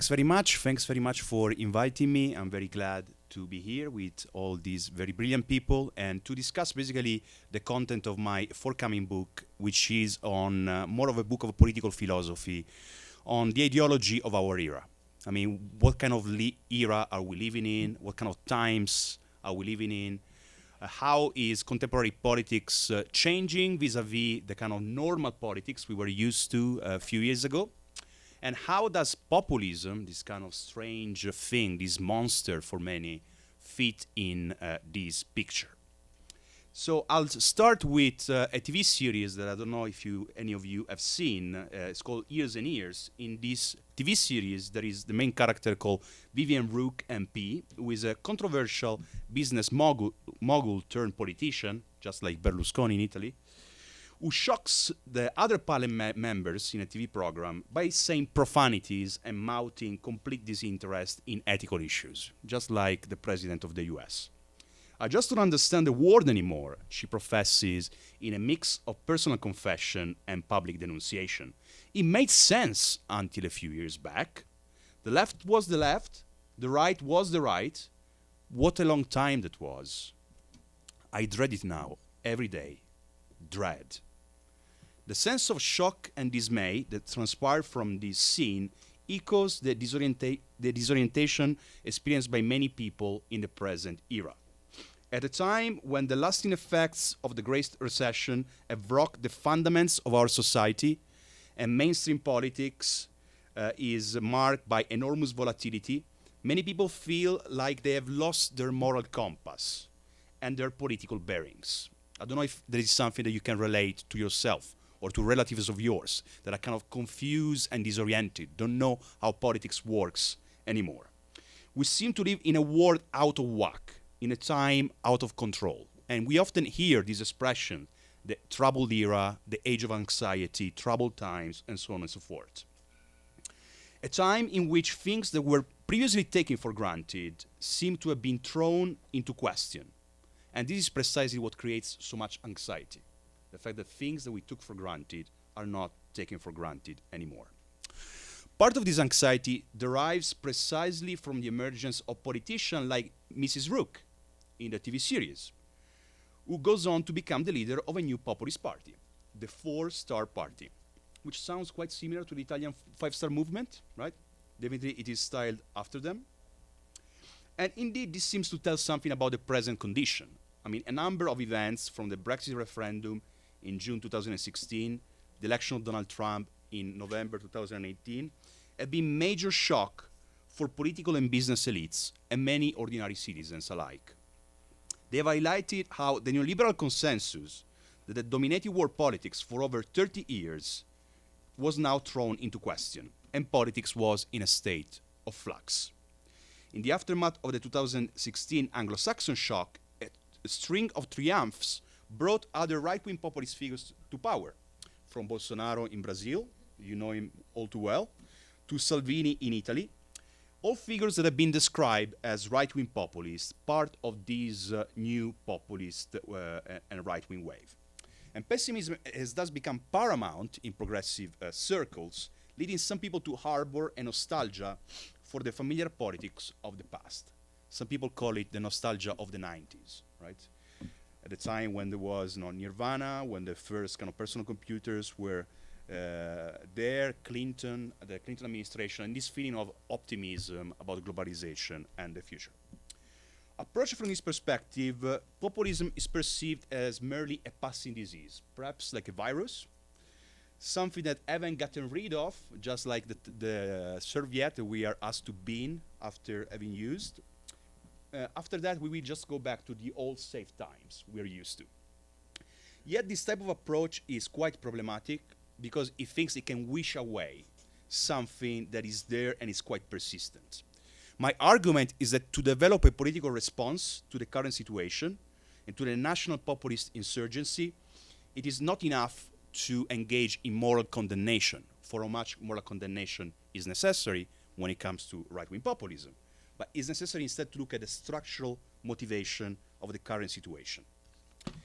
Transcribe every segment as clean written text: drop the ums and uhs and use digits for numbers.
Thanks very much. Thanks very much for inviting me. I'm very glad to be here with all these very brilliant people and to discuss basically the content of my forthcoming book, which is on more of a book of political philosophy on the ideology of our era. I mean, what kind of era are we living in? What kind of times are we living in? How is contemporary politics changing vis-a-vis the kind of normal politics we were used to a few years ago? And how does populism, this kind of strange thing, this monster for many, fit in this picture? So I'll start with a TV series that I don't know if any of you have seen. It's called Years and Years. In this TV series, there is the main character called Vivian Rook MP, who is a controversial business mogul turned politician, just like Berlusconi in Italy, who shocks the other parliament members in a TV program by saying profanities and mouthing complete disinterest in ethical issues, just like the president of the US. I just don't understand the word anymore, she professes in a mix of personal confession and public denunciation. It made sense until a few years back. The left was the left, the right was the right. What a long time that was. I dread it now, every day. Dread. The sense of shock and dismay that transpired from this scene echoes the disorientation experienced by many people in the present era. At a time when the lasting effects of the Great Recession have rocked the fundaments of our society and mainstream politics is marked by enormous volatility, many people feel like they have lost their moral compass and their political bearings. I don't know if there is something that you can relate to yourself or to relatives of yours that are kind of confused and disoriented, don't know how politics works anymore. We seem to live in a world out of whack, in a time out of control. And we often hear this expression, the troubled era, the age of anxiety, troubled times, and so on and so forth. A time in which things that were previously taken for granted seem to have been thrown into question. And this is precisely what creates so much anxiety. The fact that things that we took for granted are not taken for granted anymore. Part of this anxiety derives precisely from the emergence of politicians like Mrs. Rook in the TV series, who goes on to become the leader of a new populist party, the Four-Star Party, which sounds quite similar to the Italian Five-Star Movement, right? Definitely it is styled after them. And indeed, this seems to tell something about the present condition. I mean, a number of events from the Brexit referendum in June 2016, the election of Donald Trump in November 2018, have been major shock for political and business elites and many ordinary citizens alike. They have highlighted how the neoliberal consensus that had dominated world politics for over 30 years was now thrown into question, and politics was in a state of flux. In the aftermath of the 2016 Anglo-Saxon shock, a string of triumphs brought other right-wing populist figures to power, from Bolsonaro in Brazil, you know him all too well, to Salvini in Italy, all figures that have been described as right-wing populists, part of this new populist and right-wing wave. And pessimism has thus become paramount in progressive circles, leading some people to harbor a nostalgia for the familiar politics of the past. Some people call it the nostalgia of the 90s, right? At the time when there was Nirvana, when the first kind of personal computers were there, the Clinton administration, and this feeling of optimism about globalization and the future. Approached from this perspective, populism is perceived as merely a passing disease, perhaps like a virus, something that haven't gotten rid of, just like the serviette we are asked to bin after having used. After that, we will just go back to the old safe times we're used to. Yet this type of approach is quite problematic because it thinks it can wish away something that is there and is quite persistent. My argument is that to develop a political response to the current situation and to the national populist insurgency, it is not enough to engage in moral condemnation, for how much moral condemnation is necessary when it comes to right-wing populism. But it's necessary instead to look at the structural motivation of the current situation.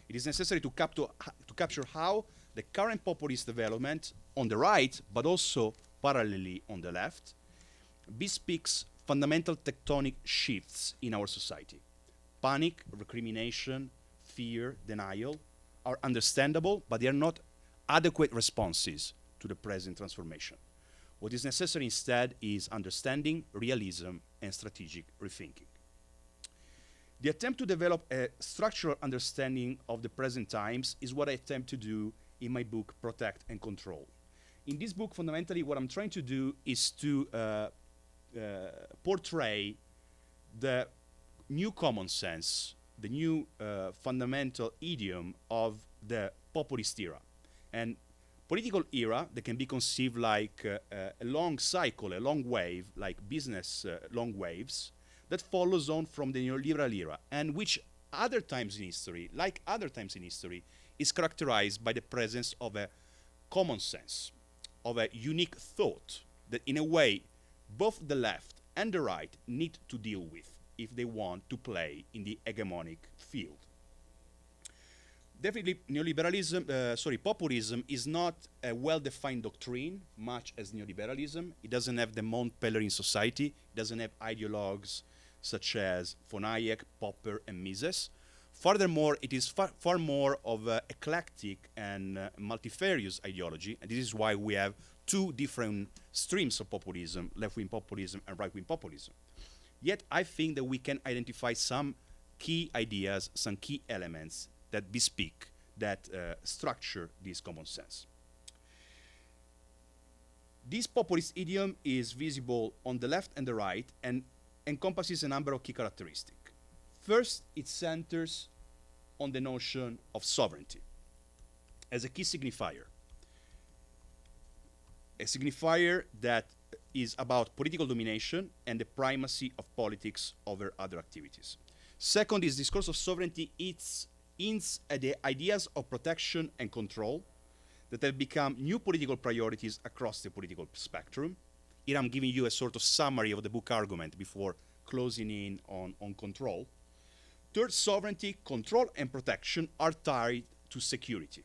It is necessary to capture how the current populist development on the right, but also parallelly on the left, bespeaks fundamental tectonic shifts in our society. Panic, recrimination, fear, denial are understandable, but they are not adequate responses to the present transformation. What is necessary instead is understanding, realism, and strategic rethinking. The attempt to develop a structural understanding of the present times is what I attempt to do in my book, Protect and Control. In this book, fundamentally, what I'm trying to do is to portray the new common sense, the new fundamental idiom of the populist era. And political era that can be conceived like a long cycle, a long wave, like business long waves, that follows on from the neoliberal era, and which other times in history, like other times in history, is characterized by the presence of a common sense, of a unique thought that in a way both the left and the right need to deal with if they want to play in the hegemonic field. Definitely, populism is not a well-defined doctrine, much as neoliberalism. It doesn't have the Mont Pelerin society. It doesn't have ideologues such as von Hayek, Popper, and Mises. Furthermore, it is far more of an eclectic and multifarious ideology, and this is why we have two different streams of populism, left-wing populism and right-wing populism. Yet, I think that we can identify some key ideas, some key elements that bespeak, that structure this common sense. This populist idiom is visible on the left and the right and encompasses a number of key characteristics. First, it centers on the notion of sovereignty as a key signifier. A signifier that is about political domination and the primacy of politics over other activities. Second, this discourse of sovereignty hints at the ideas of protection and control that have become new political priorities across the political spectrum. Here I'm giving you a sort of summary of the book argument before closing in on control. Third, sovereignty, control, and protection are tied to security,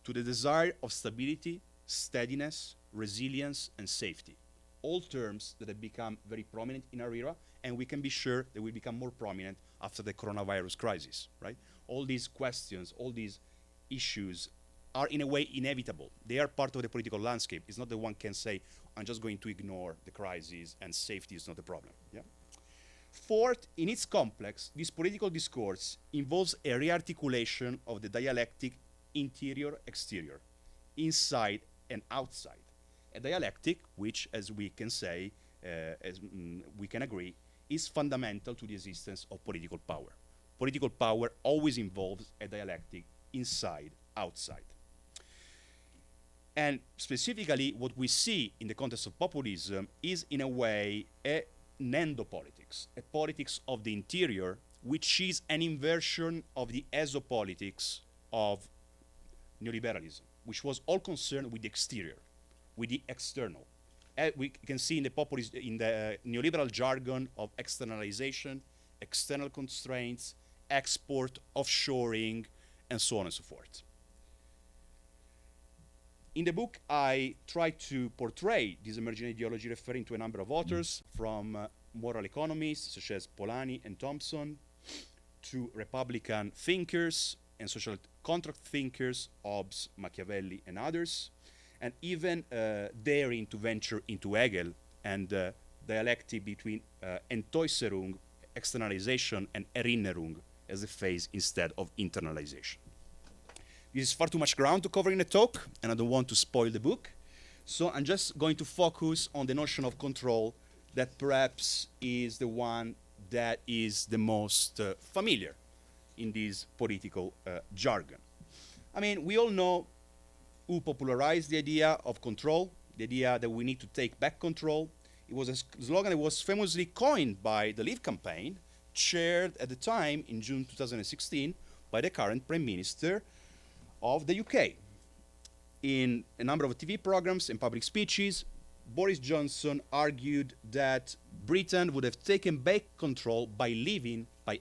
to the desire of stability, steadiness, resilience, and safety. All terms that have become very prominent in our era, and we can be sure they will become more prominent after the coronavirus crisis, right? All these questions, all these issues are in a way inevitable. They are part of the political landscape. It's not that one can say, I'm just going to ignore the crisis and safety is not a problem. Yeah? Fourth, in its complex, this political discourse involves a rearticulation of the dialectic interior-exterior, inside and outside. A dialectic which, as we can say, we can agree, is fundamental to the existence of political power. Political power always involves a dialectic inside, outside. And specifically, what we see in the context of populism is, in a way, an endopolitics, a politics of the interior, which is an inversion of the esopolitics of neoliberalism, which was all concerned with the exterior, with the external. We can see in the neoliberal jargon of externalization, external constraints, export, offshoring, and so on and so forth. In the book, I try to portray this emerging ideology referring to a number of authors, from moral economists such as Polanyi and Thompson, to Republican thinkers and social contract thinkers, Hobbes, Machiavelli, and others, and even daring to venture into Hegel and the dialectic between Entäußerung, externalization, and Erinnerung as a phase instead of internalization. This is far too much ground to cover in a talk, and I don't want to spoil the book. So I'm just going to focus on the notion of control that perhaps is the one that is the most familiar in this political jargon. I mean, we all know who popularized the idea of control, the idea that we need to take back control. It was a slogan that was famously coined by the Leave campaign, chaired at the time in June 2016 by the current Prime Minister of the UK. In a number of TV programs and public speeches, Boris Johnson argued that Britain would have taken back control by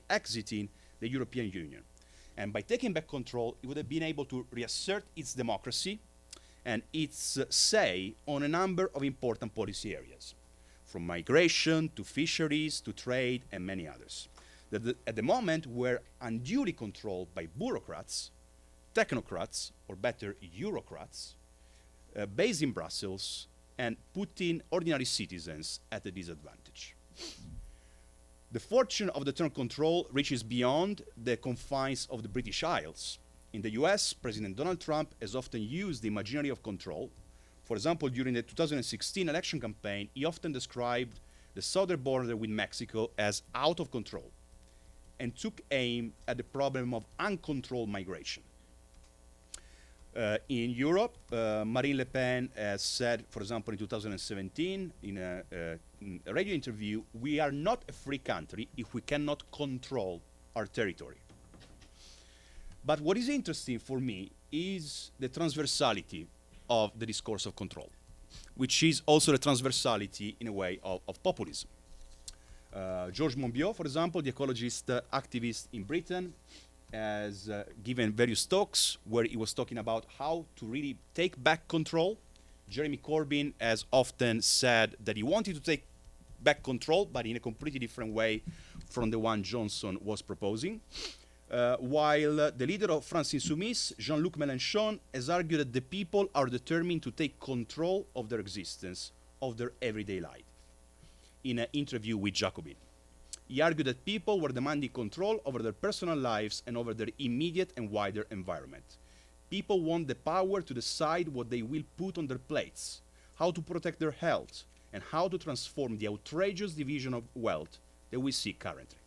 exiting the European Union. And by taking back control, it would have been able to reassert its democracy and its say on a number of important policy areas. from migration to fisheries to trade and many others, that at the moment were unduly controlled by bureaucrats, technocrats, or better, Eurocrats, based in Brussels and putting ordinary citizens at a disadvantage. The fortune of the term control reaches beyond the confines of the British Isles. In the US, President Donald Trump has often used the imaginary of control. For example, during the 2016 election campaign, he often described the southern border with Mexico as out of control and took aim at the problem of uncontrolled migration. In Europe, Marine Le Pen has said, for example, in 2017, in a radio interview, we are not a free country if we cannot control our territory. But what is interesting for me is the transversality of the discourse of control, which is also the transversality, in a way, of populism. Georges Monbiot, for example, the ecologist activist in Britain, has given various talks where he was talking about how to really take back control. Jeremy Corbyn has often said that he wanted to take back control, but in a completely different way from the one Johnson was proposing. While the leader of France Insoumise, Jean-Luc Mélenchon, has argued that the people are determined to take control of their existence, of their everyday life, in an interview with Jacobin. He argued that people were demanding control over their personal lives and over their immediate and wider environment. People want the power to decide what they will put on their plates, how to protect their health, and how to transform the outrageous division of wealth that we see currently.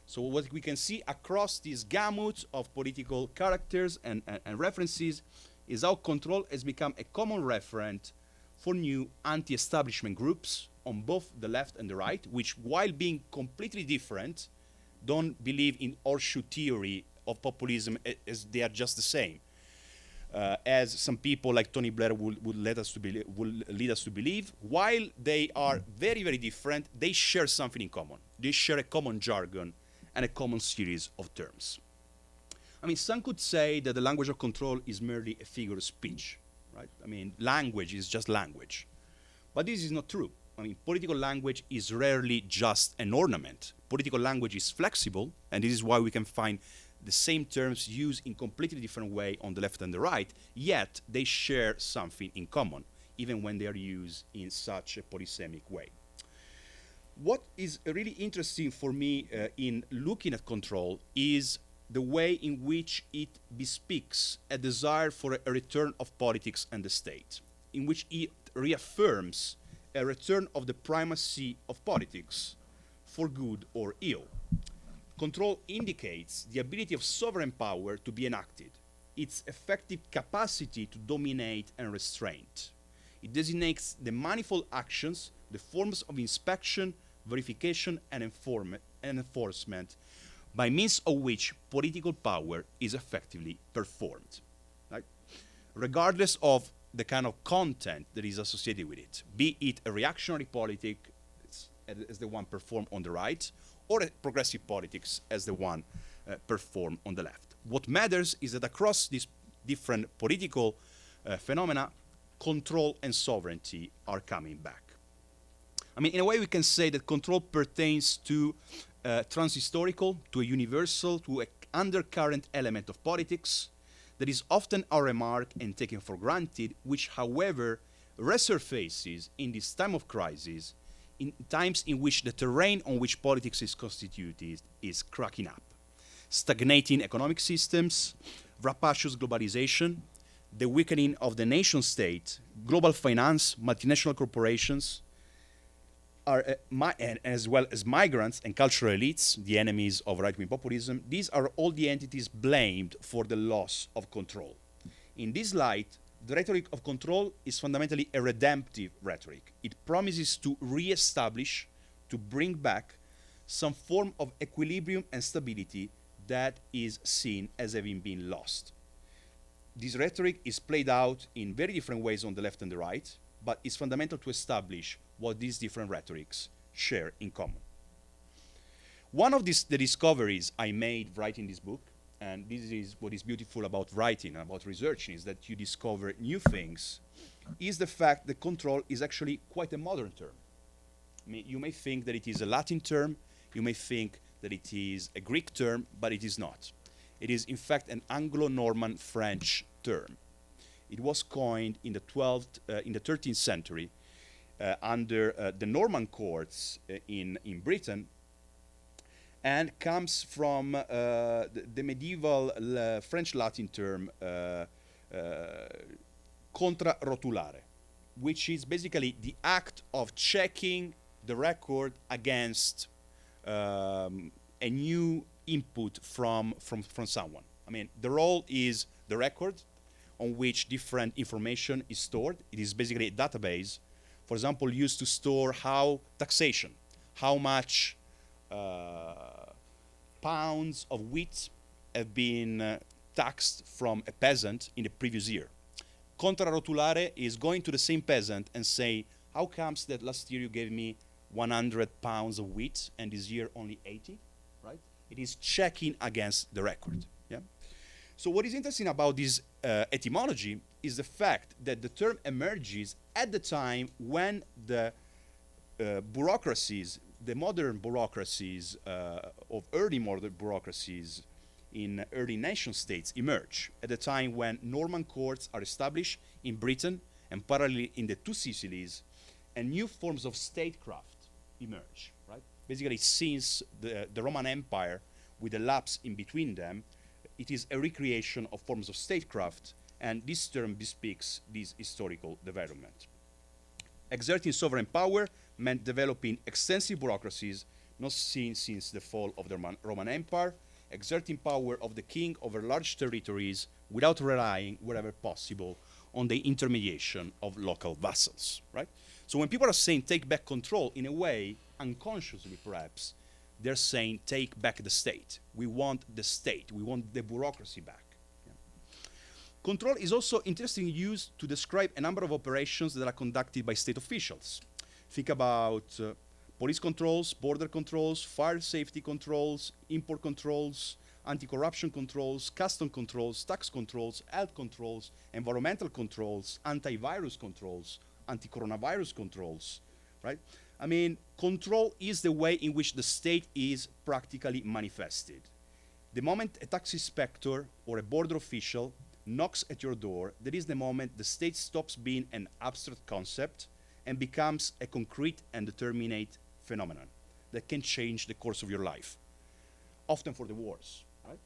So what we can see across this gamut of political characters and references is how control has become a common referent for new anti-establishment groups on both the left and the right, which, while being completely different, don't believe in horseshoe theory of populism as they are just the same. As some people like Tony Blair would lead us to believe, while they are very, very different, they share something in common. They share a common jargon and a common series of terms. I mean, some could say that the language of control is merely a figure of speech, right? I mean, language is just language. But this is not true. I mean, political language is rarely just an ornament. Political language is flexible, and this is why we can find the same terms used in completely different way on the left and the right, yet they share something in common, even when they are used in such a polysemic way. What is really interesting for me in looking at control is the way in which it bespeaks a desire for a return of politics and the state, in which it reaffirms a return of the primacy of politics for good or ill. Control indicates the ability of sovereign power to be enacted, its effective capacity to dominate and restrain. It designates the manifold actions, the forms of inspection, verification, and enforcement by means of which political power is effectively performed, right? Regardless of the kind of content that is associated with it, be it a reactionary politic as the one performed on the right, or a progressive politics as the one performed on the left. What matters is that across these different political phenomena, control and sovereignty are coming back. I mean, in a way, we can say that control pertains to transhistorical, to a universal, to an undercurrent element of politics that is often a remark and taken for granted, which, however, resurfaces in this time of crisis, in times in which the terrain on which politics is constituted is cracking up. Stagnating economic systems, rapacious globalization, the weakening of the nation state, global finance, multinational corporations, as well as migrants and cultural elites, the enemies of right-wing populism, these are all the entities blamed for the loss of control. In this light, the rhetoric of control is fundamentally a redemptive rhetoric. It promises to re-establish, to bring back some form of equilibrium and stability that is seen as having been lost. This rhetoric is played out in very different ways on the left and the right, but it's fundamental to establish what these different rhetorics share in common. One of the discoveries I made writing this book, and this is what is beautiful about writing and about researching, is that you discover new things, is the fact that control is actually quite a modern term. You may think that it is a Latin term, you may think that it is a Greek term, but it is not. It is in fact an Anglo-Norman French term. It was coined in the 13th century under the Norman courts in Britain, and comes from the medieval French Latin term contrarotulare, which is basically the act of checking the record against a new input from someone. I mean, the role is the record on which different information is stored. It is basically a database, for example, used to store how taxation, how much pounds of wheat have been taxed from a peasant in the previous year. Contrarotulare is going to the same peasant and say, how comes that last year you gave me 100 pounds of wheat and this year only 80, right? It is checking against the record, yeah? So what is interesting about this etymology is the fact that the term emerges at the time when the bureaucracies, the modern bureaucracies of early modern bureaucracies in early nation states emerge, at the time when Norman courts are established in Britain and parallelly in the two Sicilies, and new forms of statecraft emerge, right? Basically, since the Roman Empire, with the lapse in between them, it is a recreation of forms of statecraft, and this term bespeaks this historical development. Exerting sovereign power meant developing extensive bureaucracies not seen since the fall of the Roman Empire, exerting power of the king over large territories without relying, wherever possible, on the intermediation of local vassals, right? So when people are saying take back control, in a way, unconsciously perhaps, they're saying take back the state. We want the state, we want the bureaucracy back. Yeah. Control is also interestingly used to describe a number of operations that are conducted by state officials. Think about police controls, border controls, fire safety controls, import controls, anti-corruption controls, custom controls, tax controls, health controls, environmental controls, antivirus controls, anti-coronavirus controls, right? I mean, control is the way in which the state is practically manifested. The moment a tax inspector or a border official knocks at your door, that is the moment the state stops being an abstract concept and becomes a concrete and determinate phenomenon that can change the course of your life, often for the worse, right?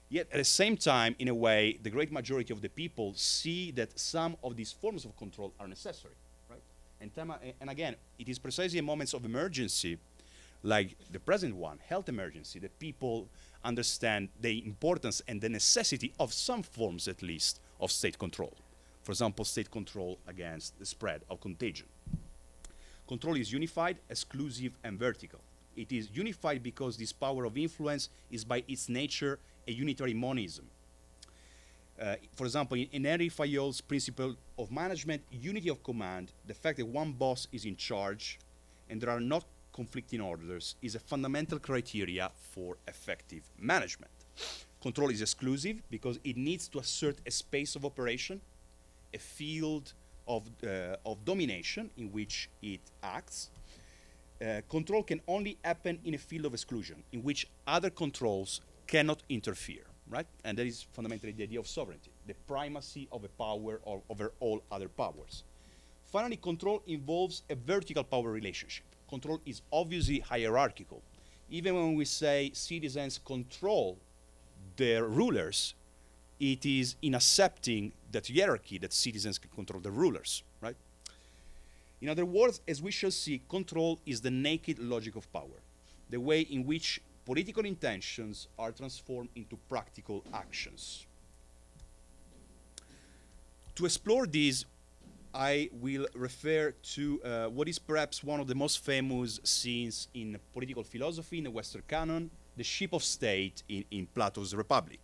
Yet at the same time, in a way, the great majority of the people see that some of these forms of control are necessary, right? And again, it is precisely in moments of emergency, like the present one, health emergency, that people understand the importance and the necessity of some forms, at least, of state control. For example, state control against the spread of contagion. Control is unified, exclusive, and vertical. It is unified because this power of influence is by its nature a unitary monism. For example, in Henry Fayol's principle of management, unity of command, the fact that one boss is in charge and there are not conflicting orders is a fundamental criteria for effective management. Control is exclusive because it needs to assert a space of operation, a field of domination in which it acts. Control can only happen in a field of exclusion in which other controls cannot interfere, right? And that is fundamentally the idea of sovereignty, the primacy of a power over all other powers. Finally, control involves a vertical power relationship. Control is obviously hierarchical. Even when we say citizens control their rulers, it is in accepting that hierarchy that citizens can control the rulers, right? In other words, as we shall see, control is the naked logic of power, the way in which political intentions are transformed into practical actions. To explore this, I will refer to what is perhaps one of the most famous scenes in political philosophy in the Western canon, the ship of state in Plato's Republic.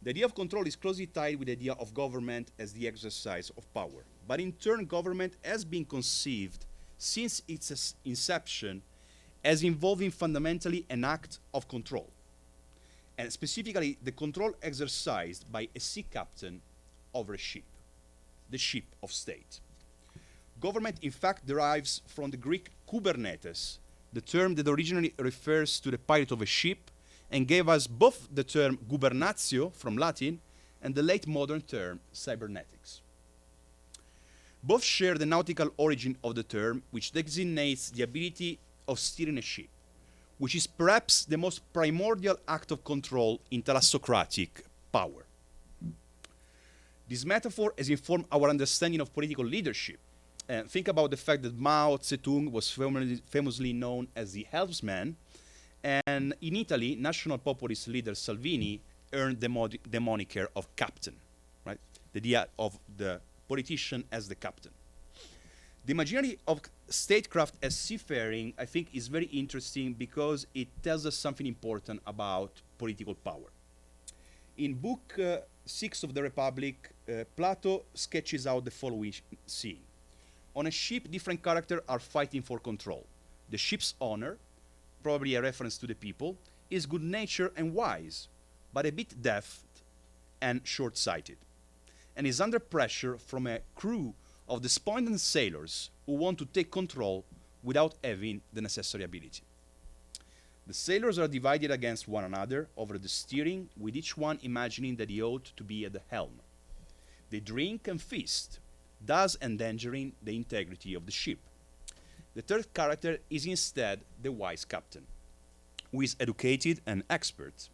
The idea of control is closely tied with the idea of government as the exercise of power. But in turn, government has been conceived since its inception as involving fundamentally an act of control, and specifically the control exercised by a sea captain over a ship, the ship of state. Government, in fact, derives from the Greek kubernetes, the term that originally refers to the pilot of a ship and gave us both the term gubernatio from Latin and the late modern term cybernetics. Both share the nautical origin of the term, which designates the ability of steering a ship, which is perhaps the most primordial act of control in thalassocratic power. This metaphor has informed our understanding of political leadership. Think about the fact that Mao Zedong was famously known as the helmsman, and in Italy, national populist leader Salvini earned the moniker of captain, right? The idea of the politician as the captain. The imaginary of statecraft as seafaring, I think, is very interesting because it tells us something important about political power. In Book 6 of the Republic, Plato sketches out the following scene. On a ship, different characters are fighting for control. The ship's owner, probably a reference to the people, is good-natured and wise, but a bit deaf and short-sighted, and is under pressure from a crew of despondent sailors who want to take control without having the necessary ability. The sailors are divided against one another over the steering, with each one imagining that he ought to be at the helm. They drink and feast, thus endangering the integrity of the ship. The third character is instead the wise captain, who is educated and expert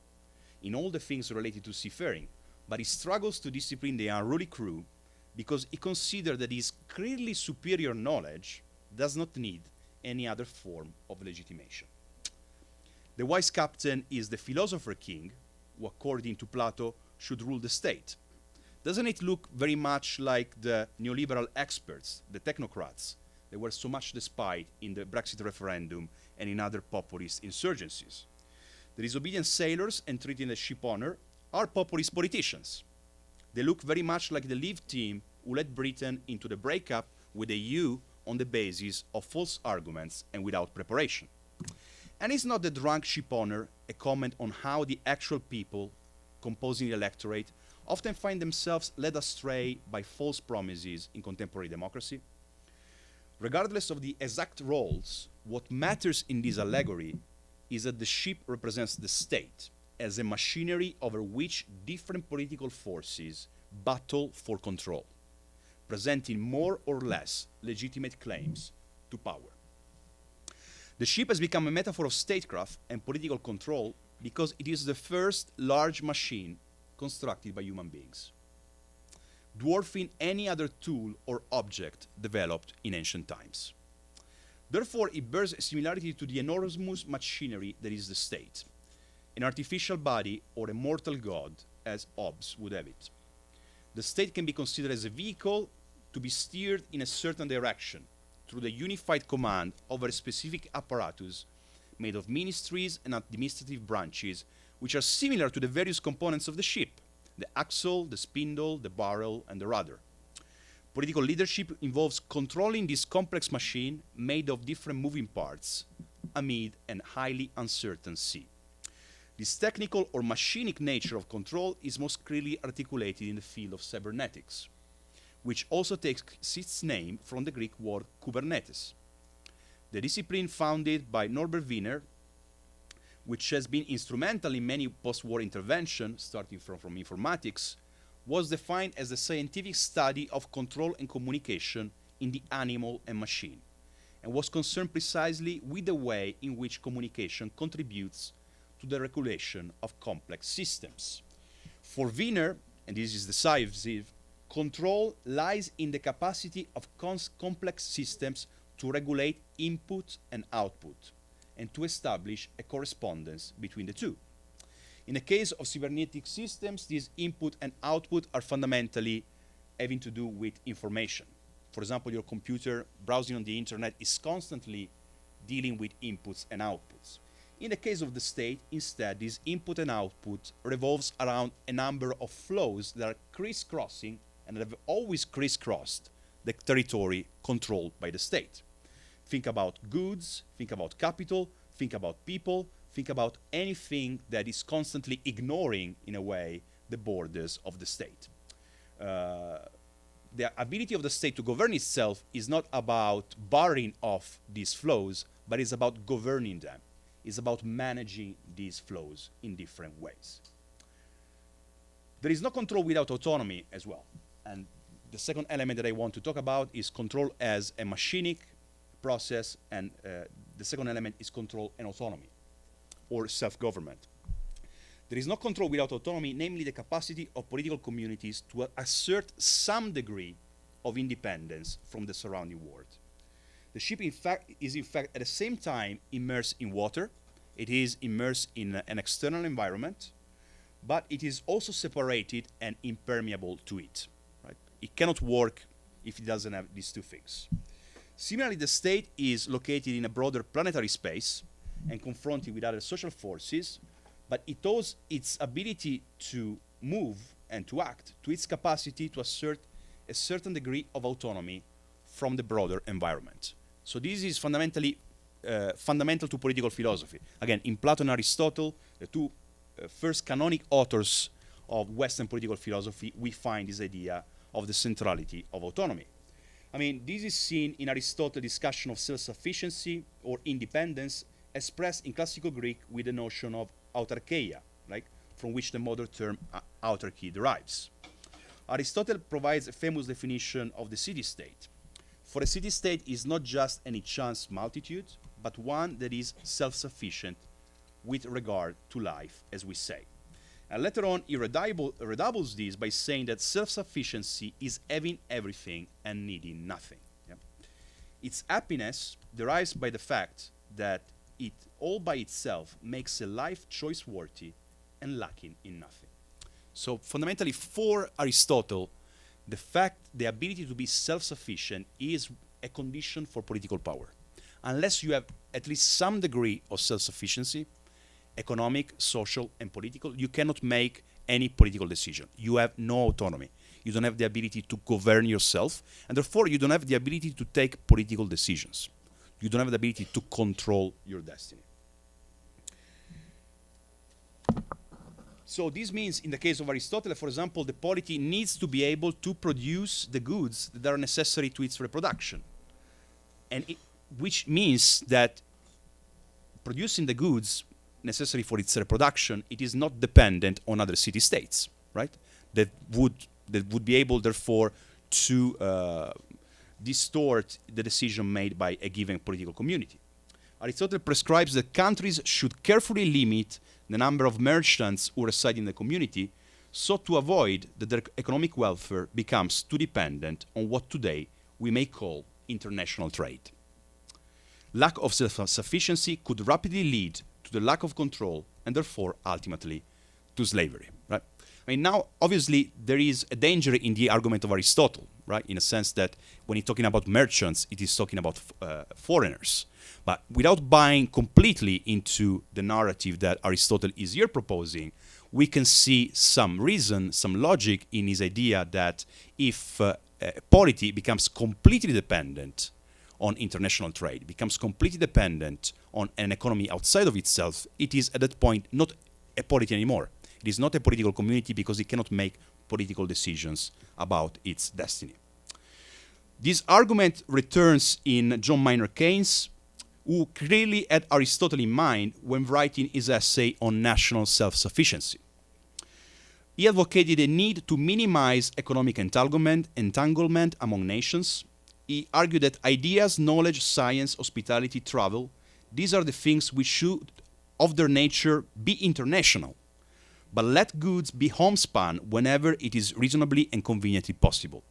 in all the things related to seafaring, but he struggles to discipline the unruly crew because he considers that his clearly superior knowledge does not need any other form of legitimation. The wise captain is the philosopher king, who according to Plato should rule the state. Doesn't it look very much like the neoliberal experts, the technocrats, that were so much despised in the Brexit referendum and in other populist insurgencies? The disobedient sailors entreating the ship owner are populist politicians. They look very much like the Leave team who led Britain into the breakup with the EU on the basis of false arguments and without preparation. And is not the drunk ship owner a comment on how the actual people composing the electorate often find themselves led astray by false promises in contemporary democracy? Regardless of the exact roles, what matters in this allegory is that the ship represents the state as a machinery over which different political forces battle for control, presenting more or less legitimate claims to power. The ship has become a metaphor of statecraft and political control because it is the first large machine constructed by human beings, dwarfing any other tool or object developed in ancient times. Therefore, it bears a similarity to the enormous machinery that is the state, an artificial body or a mortal god, as Hobbes would have it. The state can be considered as a vehicle to be steered in a certain direction through the unified command over a specific apparatus made of ministries and administrative branches which are similar to the various components of the ship: the axle, the spindle, the barrel, and the rudder. Political leadership involves controlling this complex machine made of different moving parts amid a highly uncertain sea. This technical or machinic nature of control is most clearly articulated in the field of cybernetics, which also takes its name from the Greek word kubernetes. The discipline founded by Norbert Wiener, which has been instrumental in many post-war interventions, starting from informatics, was defined as the scientific study of control and communication in the animal and machine, and was concerned precisely with the way in which communication contributes to the regulation of complex systems. For Wiener, and this is decisive, control lies in the capacity of complex systems to regulate input and output, and to establish a correspondence between the two. In the case of cybernetic systems, these input and output are fundamentally having to do with information. For example, your computer browsing on the internet is constantly dealing with inputs and outputs. In the case of the state, instead, this input and output revolves around a number of flows that are crisscrossing and have always crisscrossed the territory controlled by the state. Think about goods, think about capital, think about people, think about anything that is constantly ignoring, in a way, the borders of the state. the ability of the state to govern itself is not about barring off these flows, but it's about governing them. It's about managing these flows in different ways. There is no control without autonomy as well. And the second element that I want to talk about is control as a machinic process, and the second element is control and autonomy, or self-government. There is no control without autonomy, namely the capacity of political communities to assert some degree of independence from the surrounding world. The ship is in fact at the same time immersed in water, it is immersed in an external environment, but it is also separated and impermeable to it. Right? It cannot work if it doesn't have these two things. Similarly, the state is located in a broader planetary space and confronted with other social forces, but it owes its ability to move and to act to its capacity to assert a certain degree of autonomy from the broader environment. So this is fundamentally fundamental to political philosophy. Again, in Plato and Aristotle, the two first canonic authors of Western political philosophy, we find this idea of the centrality of autonomy. I mean, this is seen in Aristotle's discussion of self-sufficiency or independence, expressed in classical Greek with the notion of autarkeia, like, from which the modern term autarky derives. Aristotle provides a famous definition of the city-state. For a city-state is not just any chance multitude, but one that is self-sufficient with regard to life, as we say. And later on, he redoubles this by saying that self-sufficiency is having everything and needing nothing. Yeah? Its happiness derives by the fact that it all by itself makes a life choice-worthy and lacking in nothing. So fundamentally, for Aristotle, the ability to be self-sufficient is a condition for political power. Unless you have at least some degree of self-sufficiency, economic, social, and political, you cannot make any political decision. You have no autonomy. You don't have the ability to govern yourself, and therefore you don't have the ability to take political decisions. You don't have the ability to control your destiny. So this means, in the case of Aristotle, for example, the polity needs to be able to produce the goods that are necessary to its reproduction. And which means that producing the goods necessary for its reproduction, it is not dependent on other city-states, right? That would be able, therefore, to distort the decision made by a given political community. Aristotle prescribes that countries should carefully limit the number of merchants who reside in the community, so to avoid that their economic welfare becomes too dependent on what today we may call international trade. Lack of self-sufficiency could rapidly lead to the lack of control and therefore ultimately to slavery, right? I mean, now obviously there is a danger in the argument of Aristotle, right? In a sense that when he's talking about merchants, it is talking about foreigners. But without buying completely into the narrative that Aristotle is here proposing, we can see some reason, some logic in his idea that if polity becomes completely dependent on international trade, becomes completely dependent on an economy outside of itself, it is at that point not a polity anymore. It is not a political community because it cannot make political decisions about its destiny. This argument returns in John Maynard Keynes, who clearly had Aristotle in mind when writing his essay on national self-sufficiency. He advocated a need to minimize economic entanglement among nations. He argued that ideas, knowledge, science, hospitality, travel, these are the things which should, of their nature, be international, but let goods be homespun whenever it is reasonably and conveniently possible.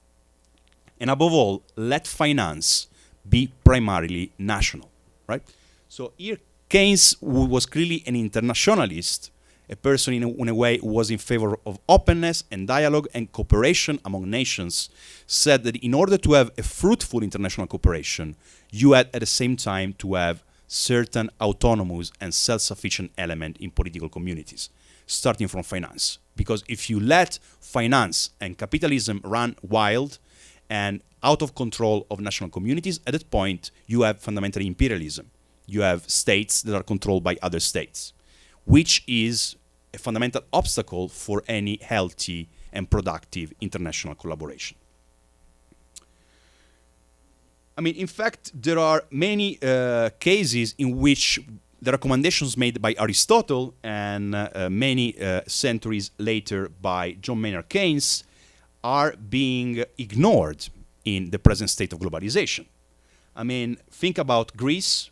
And above all, let finance be primarily national, right? So here, Keynes, who was clearly an internationalist, a person in a way who was in favor of openness and dialogue and cooperation among nations, said that in order to have a fruitful international cooperation, you had at the same time to have certain autonomous and self-sufficient element in political communities, starting from finance. Because if you let finance and capitalism run wild and out of control of national communities, at that point you have fundamentally imperialism. You have states that are controlled by other states, which is a fundamental obstacle for any healthy and productive international collaboration. I mean, in fact, there are many cases in which the recommendations made by Aristotle and many centuries later by John Maynard Keynes are being ignored in the present state of globalization. I mean, think about Greece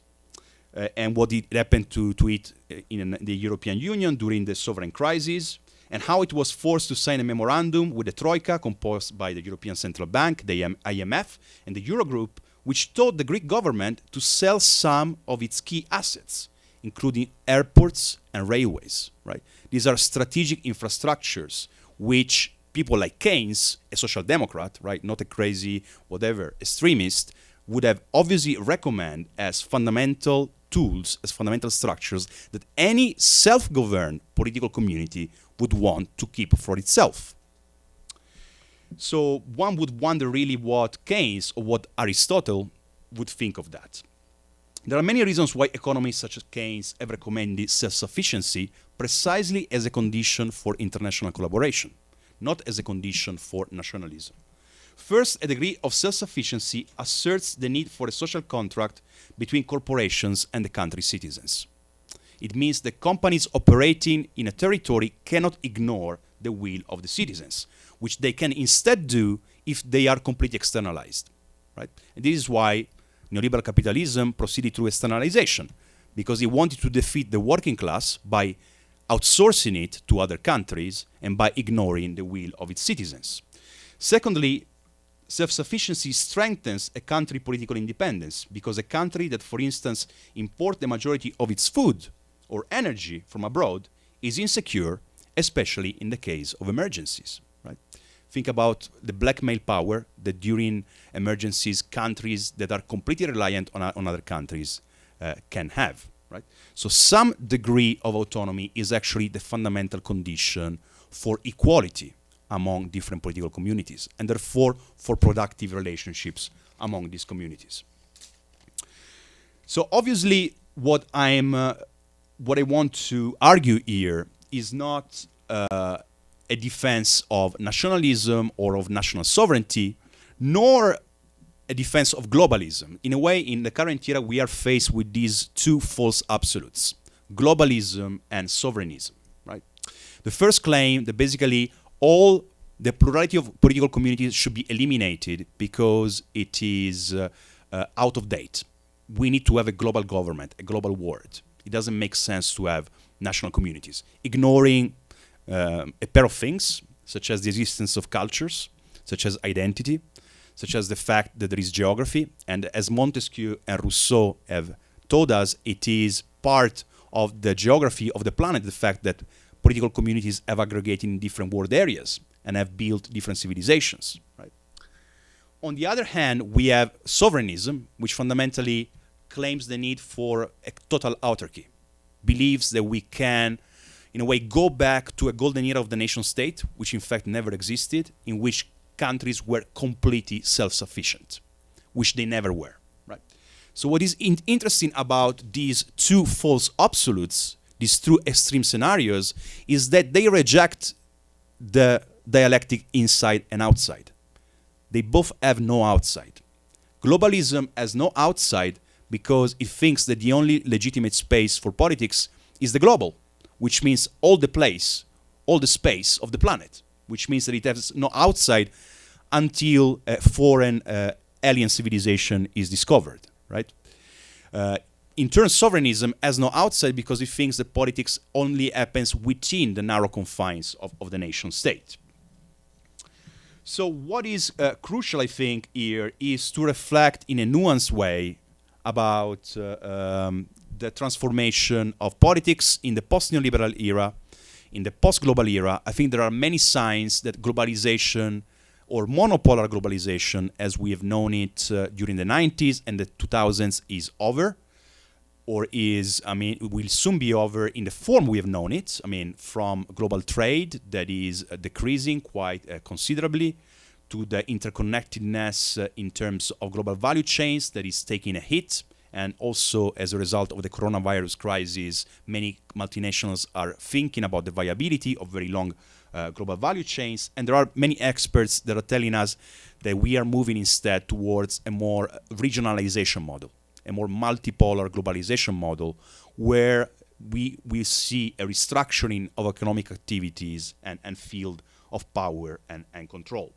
and what happened to it in the European Union during the sovereign crisis, and how it was forced to sign a memorandum with the Troika, composed by the European Central Bank, the IMF, and the Eurogroup, which told the Greek government to sell some of its key assets, including airports and railways. Right? These are strategic infrastructures which people like Keynes, a social democrat, right, not a crazy whatever extremist, would have obviously recommend as fundamental tools, as fundamental structures that any self-governed political community would want to keep for itself. So one would wonder really what Keynes or what Aristotle would think of that. There are many reasons why economists such as Keynes have recommended self-sufficiency precisely as a condition for international collaboration, not as a condition for nationalism. First, a degree of self-sufficiency asserts the need for a social contract between corporations and the country's citizens. It means that companies operating in a territory cannot ignore the will of the citizens, which they can instead do if they are completely externalized. Right? And this is why neoliberal capitalism proceeded through externalization, because it wanted to defeat the working class by outsourcing it to other countries and by ignoring the will of its citizens. Secondly, self-sufficiency strengthens a country's political independence, because a country that, for instance, imports the majority of its food or energy from abroad is insecure, especially in the case of emergencies. Right? Think about the blackmail power that during emergencies countries that are completely reliant on other countries can have. Right? So some degree of autonomy is actually the fundamental condition for equality among different political communities, and therefore for productive relationships among these communities. So obviously what I want to argue here is not a defense of nationalism or of national sovereignty, nor a defense of globalism. In a way, in the current era, we are faced with these two false absolutes, globalism and sovereignism. Right? The first claim that basically all the plurality of political communities should be eliminated because it is out of date. We need to have a global government, a global world. It doesn't make sense to have national communities, ignoring a pair of things, such as the existence of cultures, such as identity, such as the fact that there is geography. And as Montesquieu and Rousseau have told us, it is part of the geography of the planet, the fact that political communities have aggregated in different world areas and have built different civilizations. Right? On the other hand, we have sovereignism, which fundamentally claims the need for a total autarky, believes that we can, in a way, go back to a golden era of the nation state, which in fact never existed, in which countries were completely self-sufficient, which they never were. Right? So what is interesting about these two false absolutes, these two extreme scenarios, is that they reject the dialectic inside and outside. They both have no outside. Globalism has no outside because it thinks that the only legitimate space for politics is the global, which means all the space of the planet, which means that it has no outside until a foreign alien civilization is discovered, right? In turn, sovereignism has no outside because it thinks that politics only happens within the narrow confines of the nation state. So what is crucial, I think, here is to reflect in a nuanced way about the transformation of politics in the post-neoliberal era, in the post-global era. I think there are many signs that globalization or monopolar globalization, as we have known it during the 90s and the 2000s, is over, or will soon be over in the form we have known it. I mean, from global trade that is decreasing quite considerably, to the interconnectedness in terms of global value chains that is taking a hit, And also, as a result of the coronavirus crisis, many multinationals are thinking about the viability of very long global value chains. And there are many experts that are telling us that we are moving instead towards a more regionalization model, a more multipolar globalization model, where we see a restructuring of economic activities and field of power and control.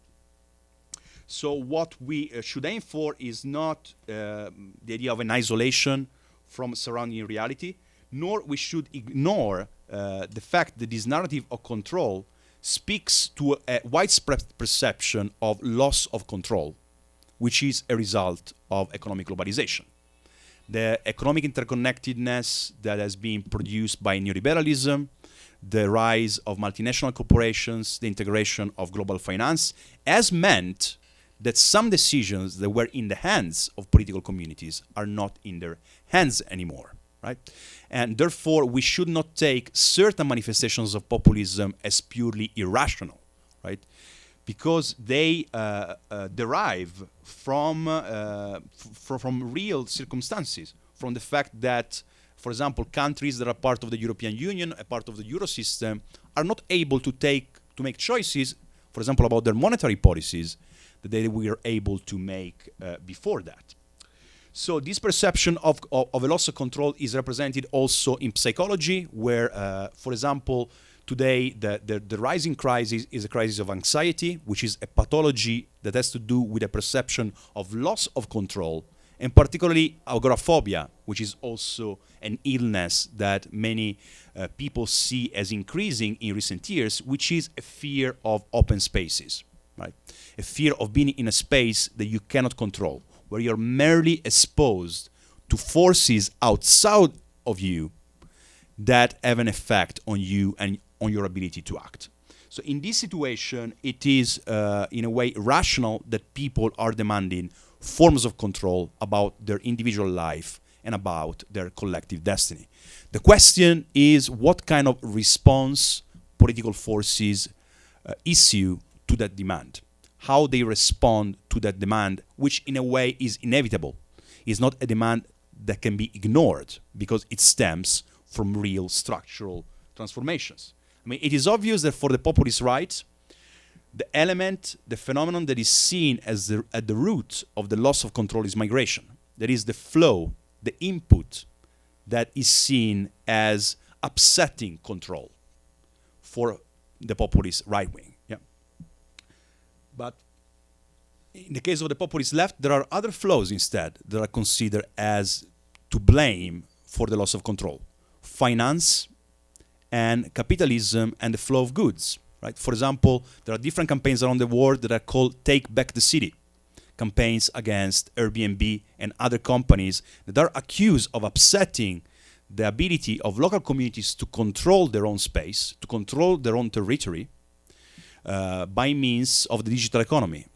So what we should aim for is not the idea of an isolation from surrounding reality, nor we should ignore the fact that this narrative of control speaks to a widespread perception of loss of control, which is a result of economic globalization. The economic interconnectedness that has been produced by neoliberalism, the rise of multinational corporations, the integration of global finance, has meant that some decisions that were in the hands of political communities are not in their hands anymore, right? And therefore, we should not take certain manifestations of populism as purely irrational, right? Because they derive from real circumstances, from the fact that, for example, countries that are part of the European Union, a part of the Euro system, are not able to make choices, for example, about their monetary policies, that they were able to make before that. So this perception of a loss of control is represented also in psychology, where, for example, today the rising crisis is a crisis of anxiety, which is a pathology that has to do with a perception of loss of control, and particularly agoraphobia, which is also an illness that many people see as increasing in recent years, which is a fear of open spaces. Right? A fear of being in a space that you cannot control, where you're merely exposed to forces outside of you that have an effect on you and on your ability to act. So in this situation, it is in a way rational that people are demanding forms of control about their individual life and about their collective destiny. The question is what kind of response political forces issue to that demand, how they respond to that demand, which in a way is inevitable. It's not a demand that can be ignored because it stems from real structural transformations. I mean, it is obvious that for the populist right, the phenomenon that is seen as at the root of the loss of control is migration. That is the flow, the input that is seen as upsetting control for the populist right wing. But in the case of the populist left, there are other flows instead that are considered as to blame for the loss of control. Finance and capitalism and the flow of goods. Right? For example, there are different campaigns around the world that are called Take Back the City. Campaigns against Airbnb and other companies that are accused of upsetting the ability of local communities to control their own space, to control their own territory, by means of the digital economy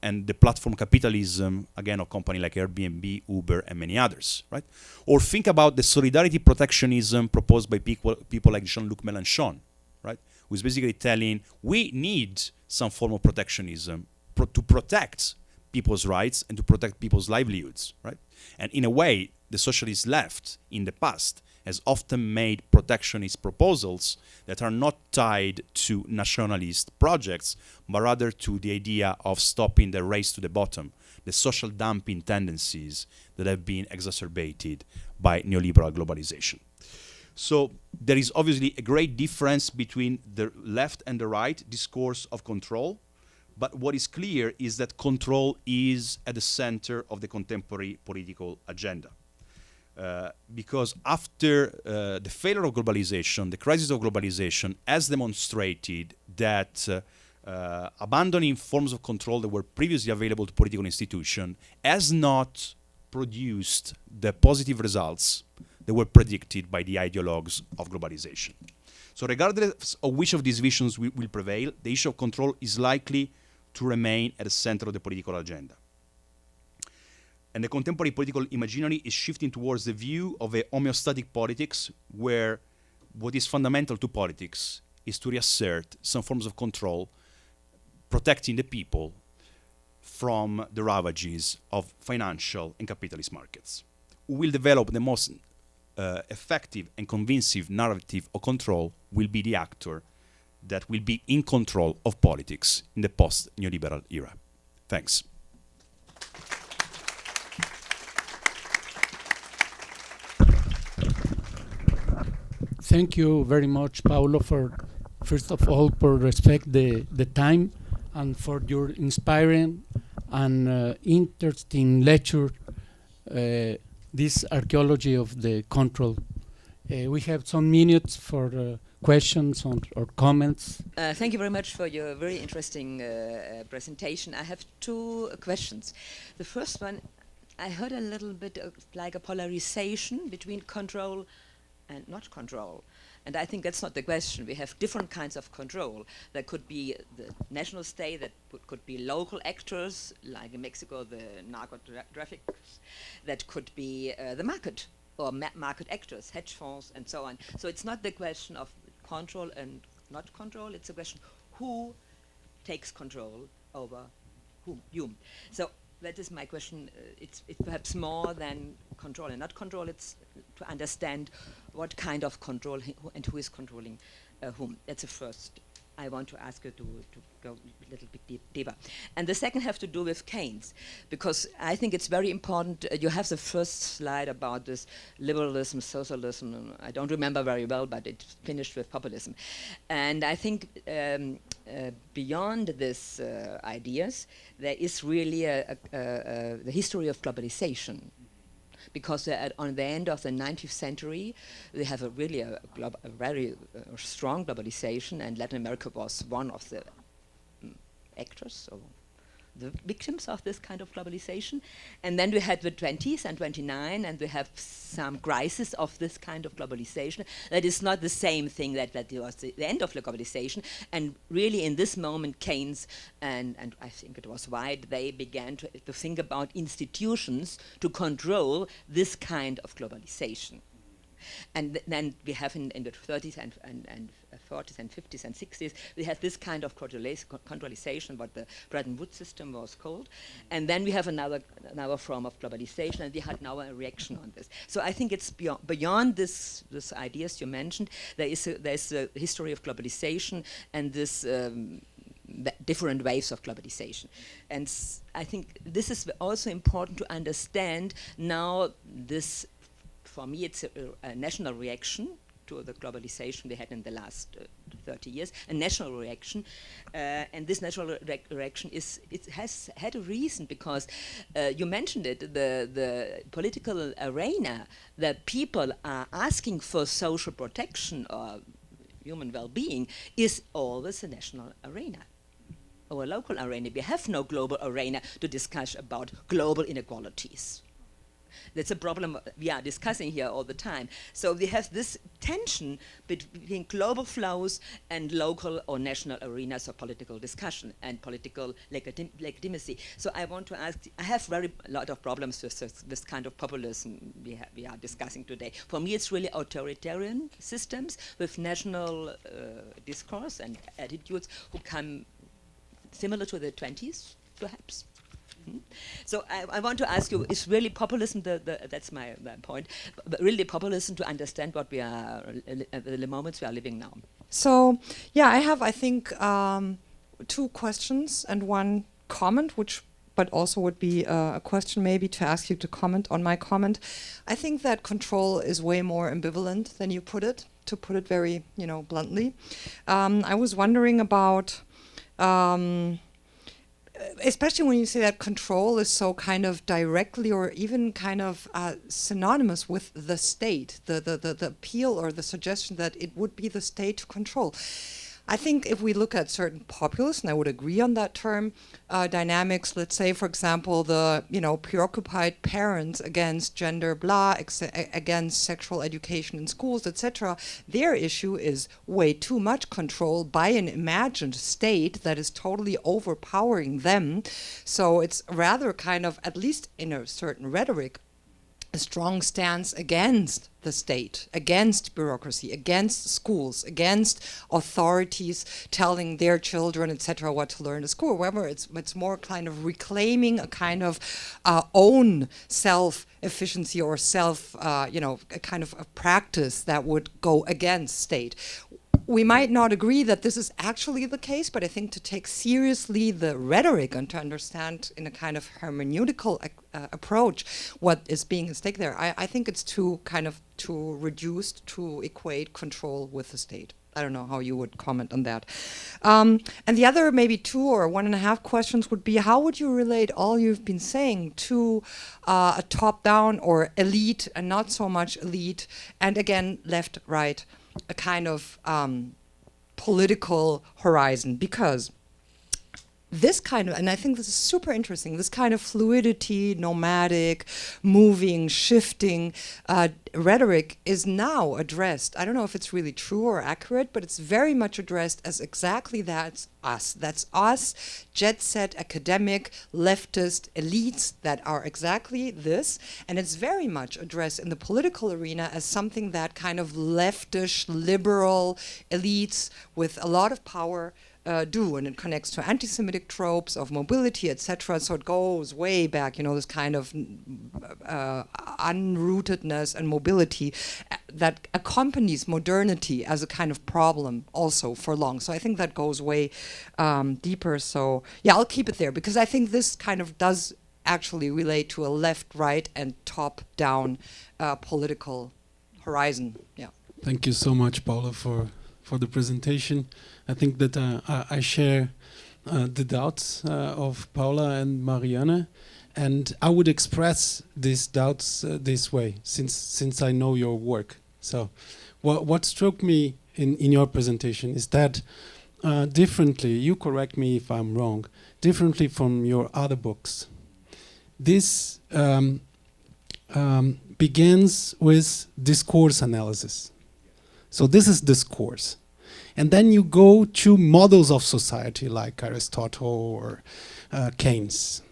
and the platform capitalism, again, of companies like Airbnb, Uber, and many others, right? Or think about the solidarity protectionism proposed by people like Jean-Luc Mélenchon, right? Who is basically telling we need some form of protectionism to protect people's rights and to protect people's livelihoods, right? And in a way, the socialist left in the past has often made protectionist proposals that are not tied to nationalist projects, but rather to the idea of stopping the race to the bottom, the social dumping tendencies that have been exacerbated by neoliberal globalization. So there is obviously a great difference between the left and the right discourse of control, but what is clear is that control is at the center of the contemporary political agenda. Because after the failure of globalization, the crisis of globalization has demonstrated that abandoning forms of control that were previously available to political institutions has not produced the positive results that were predicted by the ideologues of globalization. So regardless of which of these visions will prevail, the issue of control is likely to remain at the center of the political agenda. And the contemporary political imaginary is shifting towards the view of a homeostatic politics where what is fundamental to politics is to reassert some forms of control, protecting the people from the ravages of financial and capitalist markets. who will develop the most effective and convincing narrative of control will be the actor that will be in control of politics in the post-neoliberal era. Thanks. Thank you very much, Paulo, for first of all for respect the time and for your inspiring and interesting lecture, this archaeology of the control. We have some minutes for questions or comments. Thank you very much for your very interesting presentation. I have two questions. The first one, I heard a little bit of like a polarization between control and not control. And I think that's not the question. We have different kinds of control. There could be the national state, that could be local actors, like in Mexico, the narco traffickers. That could be the market, or market actors, hedge funds, and so on. So it's not the question of control and not control. It's a question who takes control over whom, you. So that is my question. It's perhaps more than control and not control. It's to understand what kind of control and who is controlling whom. That's the first. I want to ask you to go a little bit deeper. And the second have to do with Keynes, because I think it's very important. You have the first slide about this liberalism, socialism. I don't remember very well, but it finished with populism. And I think beyond these ideas, there is really the history of globalization. Because on the end of the 19th century, we have a very strong globalization, and Latin America was one of the actors, or the victims of this kind of globalization. And then we had the 20s and 29, and we have some crisis of this kind of globalization. That is not the same thing that was the end of the globalization. And really in this moment, Keynes, and I think it was White, they began to think about institutions to control this kind of globalization. And then we have in the 30s and 40s and 50s and 60s, we had this kind of controlization, what the Bretton Woods system was called. And then we have another form of globalization, and we had now a reaction on this. So I think it's beyond this ideas you mentioned. There's a history of globalization and this different waves of globalization. And I think this is also important to understand now this. For me, it's a national reaction to the globalization we had in the last 30 years, a national reaction. And this national reaction has had a reason, because you mentioned it, the political arena, that people are asking for social protection or human well-being, is always a national arena or a local arena. We have no global arena to discuss about global inequalities. That's a problem we are discussing here all the time. So we have this tension between global flows and local or national arenas of political discussion and political legitimacy. So I want to ask, I have very lot of problems with this kind of populism we are discussing today. For me, it's really authoritarian systems with national discourse and attitudes who come similar to the 20s, perhaps. So I want to ask you, is really populism, that's my point, but really populism to understand what we are, the moments we are living now? So, yeah, I have, I think, two questions and one comment, but also would be a question maybe to ask you to comment on my comment. I think that control is way more ambivalent than you put it, to put it very, bluntly. I was wondering about, especially when you say that control is so kind of directly or even kind of synonymous with the state, the appeal or the suggestion that it would be the state to control. I think if we look at certain populists, and I would agree on that term, dynamics, let's say, for example, the preoccupied parents against gender blah, against sexual education in schools, etc., their issue is way too much control by an imagined state that is totally overpowering them. So it's rather kind of, at least in a certain rhetoric, a strong stance against the state, against bureaucracy, against schools, against authorities telling their children, etc., what to learn at school. However, it's more kind of reclaiming a kind of own self-efficiency or self, a kind of a practice that would go against state. We might not agree that this is actually the case, but I think to take seriously the rhetoric and to understand in a kind of hermeneutical approach what is being at stake there, I think it's too reduced to equate control with the state. I don't know how you would comment on that. And the other maybe 2 or 1.5 questions would be, how would you relate all you've been saying to a top-down or elite and not so much elite, and again, left-right, a kind of political horizon? Because this kind of, and I think this is super interesting, this kind of fluidity, nomadic, moving, shifting rhetoric is now addressed. I don't know if it's really true or accurate, but it's very much addressed as exactly that's us. That's us, jet set, academic, leftist elites that are exactly this. And it's very much addressed in the political arena as something that kind of leftish, liberal elites with a lot of power do, and it connects to anti-Semitic tropes of mobility, etc. So it goes way back, this kind of unrootedness and mobility that accompanies modernity as a kind of problem also for long. So I think that goes way deeper. So yeah, I'll keep it there because I think this kind of does actually relate to a left, right, and top-down political horizon. Yeah. Thank you so much, Paulo, for the presentation. I think that I share the doubts of Paula and Marianne, and I would express these doubts this way, since I know your work. So what struck me in your presentation is that differently, you correct me if I'm wrong, differently from your other books, this begins with discourse analysis. So this is discourse. And then you go to models of society like Aristotle or Keynes.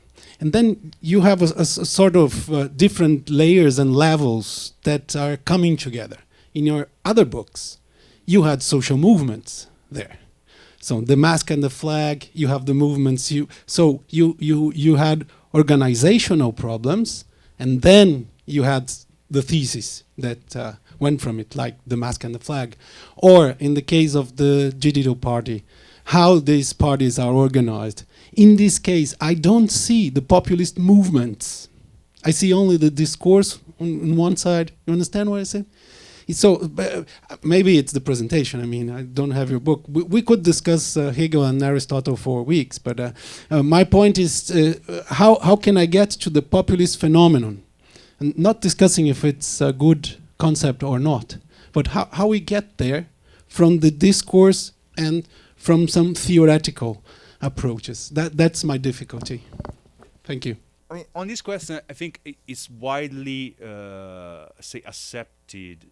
And then you have a sort of different layers and levels that are coming together. In your other books, you had social movements there. So the mask and the flag, you have the movements. So you had organizational problems, and then you had the thesis that went from it, like the mask and the flag. Or in the case of the digital party, how these parties are organized. In this case, I don't see the populist movements. I see only the discourse on one side. You understand what I said? So maybe it's the presentation. I mean, I don't have your book. We could discuss Hegel and Aristotle for weeks, but my point is how can I get to the populist phenomenon? And not discussing if it's a good concept or not, but how we get there from the discourse and from some theoretical approaches. That's my difficulty. Thank you. I mean, on this question, I think it's widely, accepted.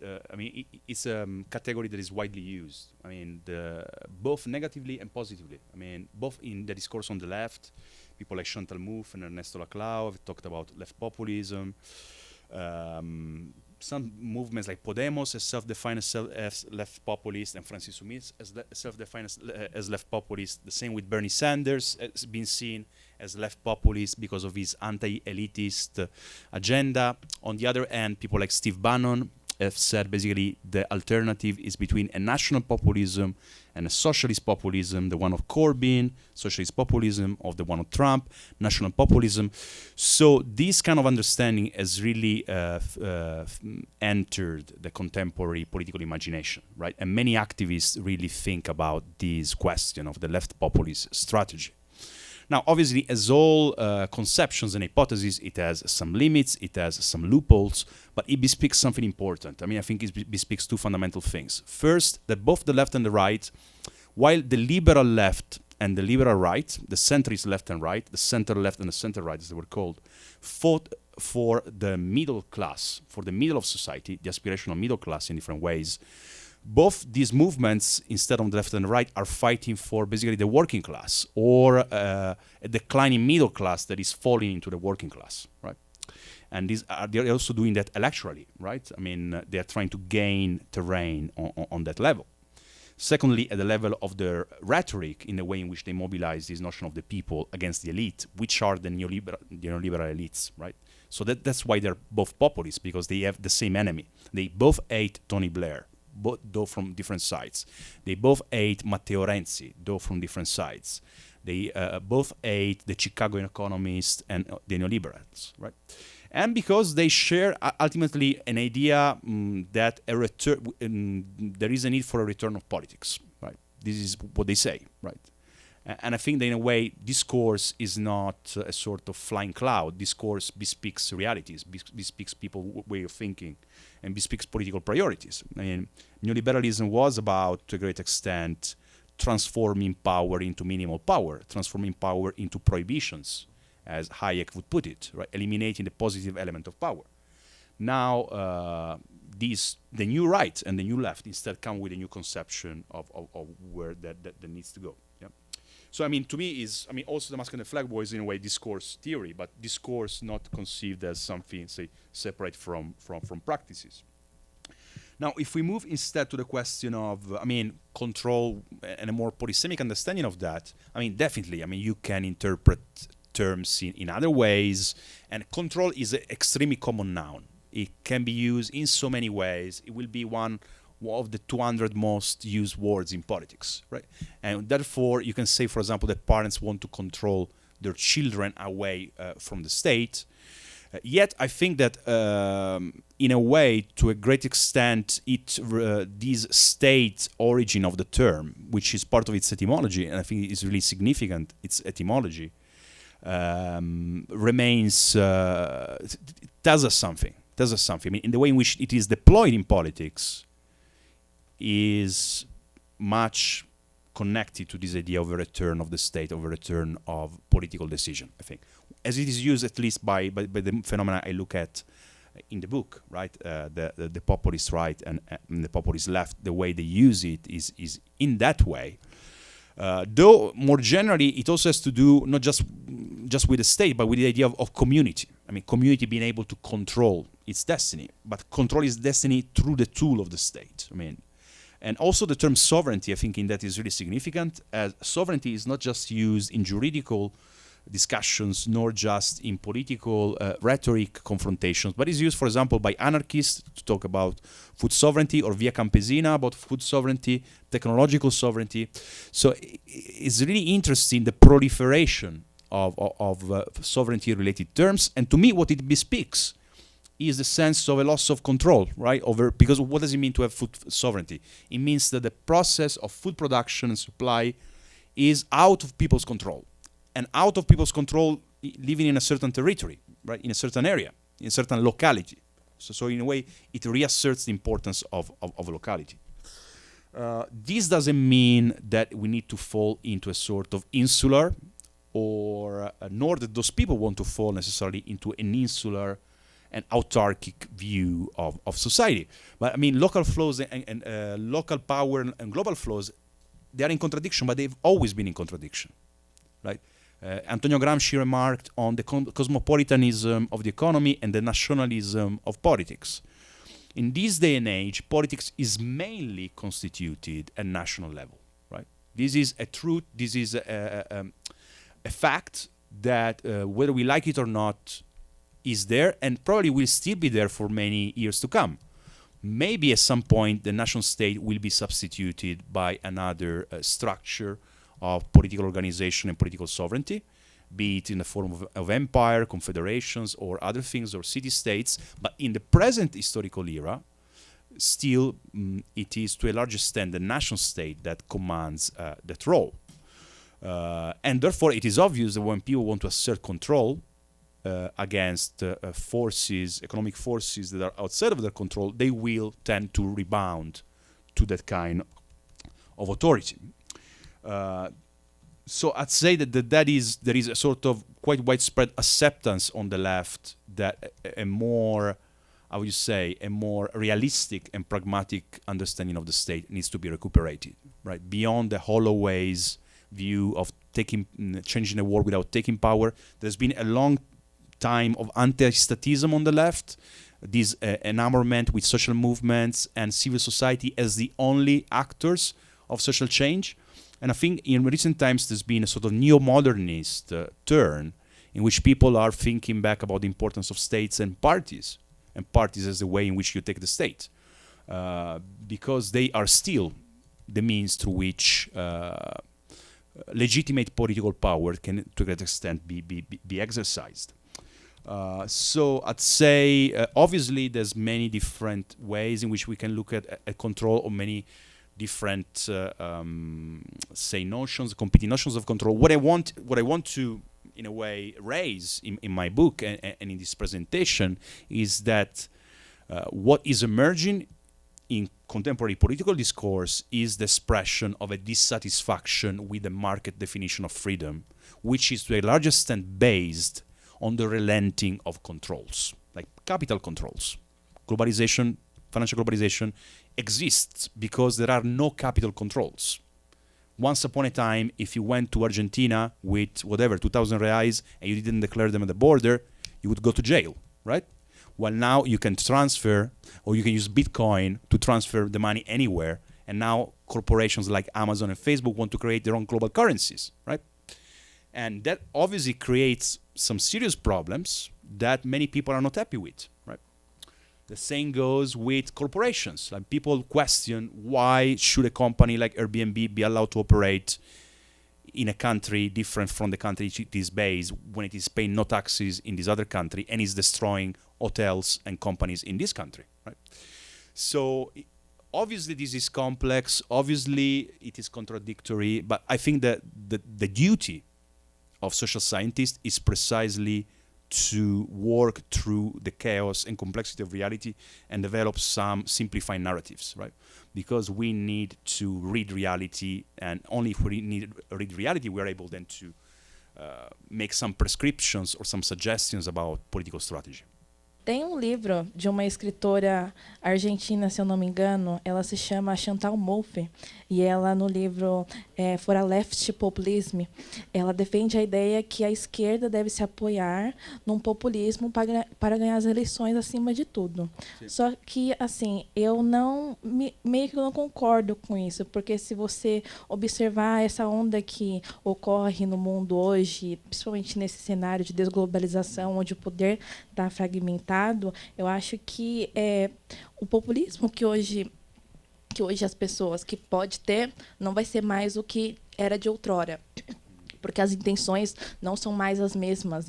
It's a category that is widely used. I mean, both negatively and positively. I mean, both in the discourse on the left, people like Chantal Mouffe and Ernesto Laclau have talked about left populism. Some movements like Podemos has self-defined as left populist, and Francis Sumis as self-defined as left populist. The same with Bernie Sanders has been seen as left populist because of his anti-elitist agenda. On the other hand, people like Steve Bannon have said basically the alternative is between a national populism and a socialist populism, the one of Corbyn, socialist populism of the one of Trump, national populism. So this kind of understanding has really entered the contemporary political imagination, right? And many activists really think about this question of the left populist strategy. Now, obviously, as all conceptions and hypotheses, it has some limits, it has some loopholes, but it bespeaks something important. I mean, I think it bespeaks two fundamental things. First, that both the left and the right, while the liberal left and the liberal right, the centrist left and right, the center left and the center right, as they were called, fought for the middle class, for the middle of society, the aspirational middle class in different ways. Both these movements, instead of the left and the right, are fighting for basically the working class or a declining middle class that is falling into the working class, right? And they're also doing that electorally, right? I mean, they are trying to gain terrain on that level. Secondly, at the level of their rhetoric, in the way in which they mobilize this notion of the people against the elite, which are the neoliberal elites, right? So that's why they're both populists, because they have the same enemy. They both hate Tony Blair, though from different sides. They both hate Matteo Renzi, though from different sides. They both hate the Chicago economists and the neoliberals, right? And because they share ultimately an idea that there is a need for a return of politics, right? This is what they say, right? And I think that in a way, discourse is not a sort of flying cloud. Discourse bespeaks realities, bespeaks people's way of thinking, and bespeaks political priorities. I mean, neoliberalism was about, to a great extent, transforming power into minimal power, transforming power into prohibitions, as Hayek would put it, right? Eliminating the positive element of power. Now, the new right and the new left instead come with a new conception of where that needs to go. Yeah. So, I mean, to me also the masculine flag war is in a way discourse theory, but discourse not conceived as something, say, separate from practices. Now, if we move instead to the question of, control and a more polysemic understanding of that, definitely, you can interpret terms in other ways, and control is an extremely common noun. It can be used in so many ways. It will be one of the 200 most used words in politics, right? And therefore, you can say, for example, that parents want to control their children away from the state. Yet, I think that in a way, to a great extent, this state origin of the term, which is part of its etymology, and I think is really significant, its etymology, remains, tells us something. In the way in which it is deployed in politics is much connected to this idea of a return of the state, of a return of political decision, I think. As it is used, at least by the phenomena I look at in the book, right? The populist right and the populist left, the way they use it is in that way. Though more generally, it also has to do not just with the state, but with the idea of community. Community being able to control its destiny, but control its destiny through the tool of the state. And also the term sovereignty, I think in that is really significant, as sovereignty is not just used in juridical discussions, nor just in political rhetoric confrontations, but is used, for example, by anarchists to talk about food sovereignty, or Via Campesina about food sovereignty, technological sovereignty. So it's really interesting, the proliferation of sovereignty-related terms, and to me what it bespeaks is the sense of a loss of control, right? Because what does it mean to have food sovereignty? It means that the process of food production and supply is out of people's control. And out of people's control, living in a certain territory, right? In a certain area, in a certain locality. So in a way, it reasserts the importance of locality. This doesn't mean that we need to fall into a sort of insular, or nor that those people want to fall necessarily into an insular and autarkic view of society. But local flows and local power and global flows, they are in contradiction, but they've always been in contradiction, right? Antonio Gramsci remarked on the cosmopolitanism of the economy and the nationalism of politics. In this day and age, politics is mainly constituted at national level, right? This is a truth, this is a fact that whether we like it or not is there, and probably will still be there for many years to come. Maybe at some point the national state will be substituted by another structure of political organization and political sovereignty, be it in the form of empire, confederations, or other things, or city-states. But in the present historical era, still it is to a large extent the national state that commands that role. And therefore it is obvious that when people want to assert control against forces, economic forces that are outside of their control, they will tend to rebound to that kind of authority. So I'd say that there is a sort of quite widespread acceptance on the left that a more realistic and pragmatic understanding of the state needs to be recuperated, right? Beyond the Holloway's view of changing the world without taking power, there's been a long time of anti-statism on the left, this enamorment with social movements and civil society as the only actors of social change. And I think in recent times there's been a sort of neo-modernist turn in which people are thinking back about the importance of states and parties as the way in which you take the state, because they are still the means through which legitimate political power can, to a great extent, be exercised. So I'd say, obviously, there's many different ways in which we can look at control, or many different, say, notions, competing notions of control. What I want to, in a way, raise in my book and in this presentation is that what is emerging in contemporary political discourse is the expression of a dissatisfaction with the market definition of freedom, which is to a large extent based on the relenting of controls, like capital controls. Globalization, financial globalization exists because there are no capital controls. Once upon a time, if you went to Argentina with whatever, 2,000 reais, and you didn't declare them at the border, you would go to jail, right? Well, now you can transfer, or you can use Bitcoin to transfer the money anywhere. And now corporations like Amazon and Facebook want to create their own global currencies, right? And that obviously creates some serious problems that many people are not happy with, right? The same goes with corporations. Like, people question, why should a company like Airbnb be allowed to operate in a country different from the country it is based, when it is paying no taxes in this other country and is destroying hotels and companies in this country, right? So obviously this is complex, obviously it is contradictory, but I think that the duty of social scientists is precisely to work through the chaos and complexity of reality and develop some simplified narratives, right? Because we need to read reality, and only if we read reality, we're able then to make some prescriptions or some suggestions about political strategy. Tem livro de uma escritora argentina, se eu não me engano, ela se chama Chantal Mouffe, e ela, no livro For a Left Populism, ela defende a ideia que a esquerda deve se apoiar num populismo para ganhar as eleições acima de tudo. Sim. Só que, assim, eu meio que não concordo com isso, porque se você observar essa onda que ocorre no mundo hoje, principalmente nesse cenário de desglobalização, onde o poder está fragmentado, eu acho que o populismo que hoje as pessoas que pode ter não vai ser mais o que era de outrora, porque as intenções não são mais as mesmas.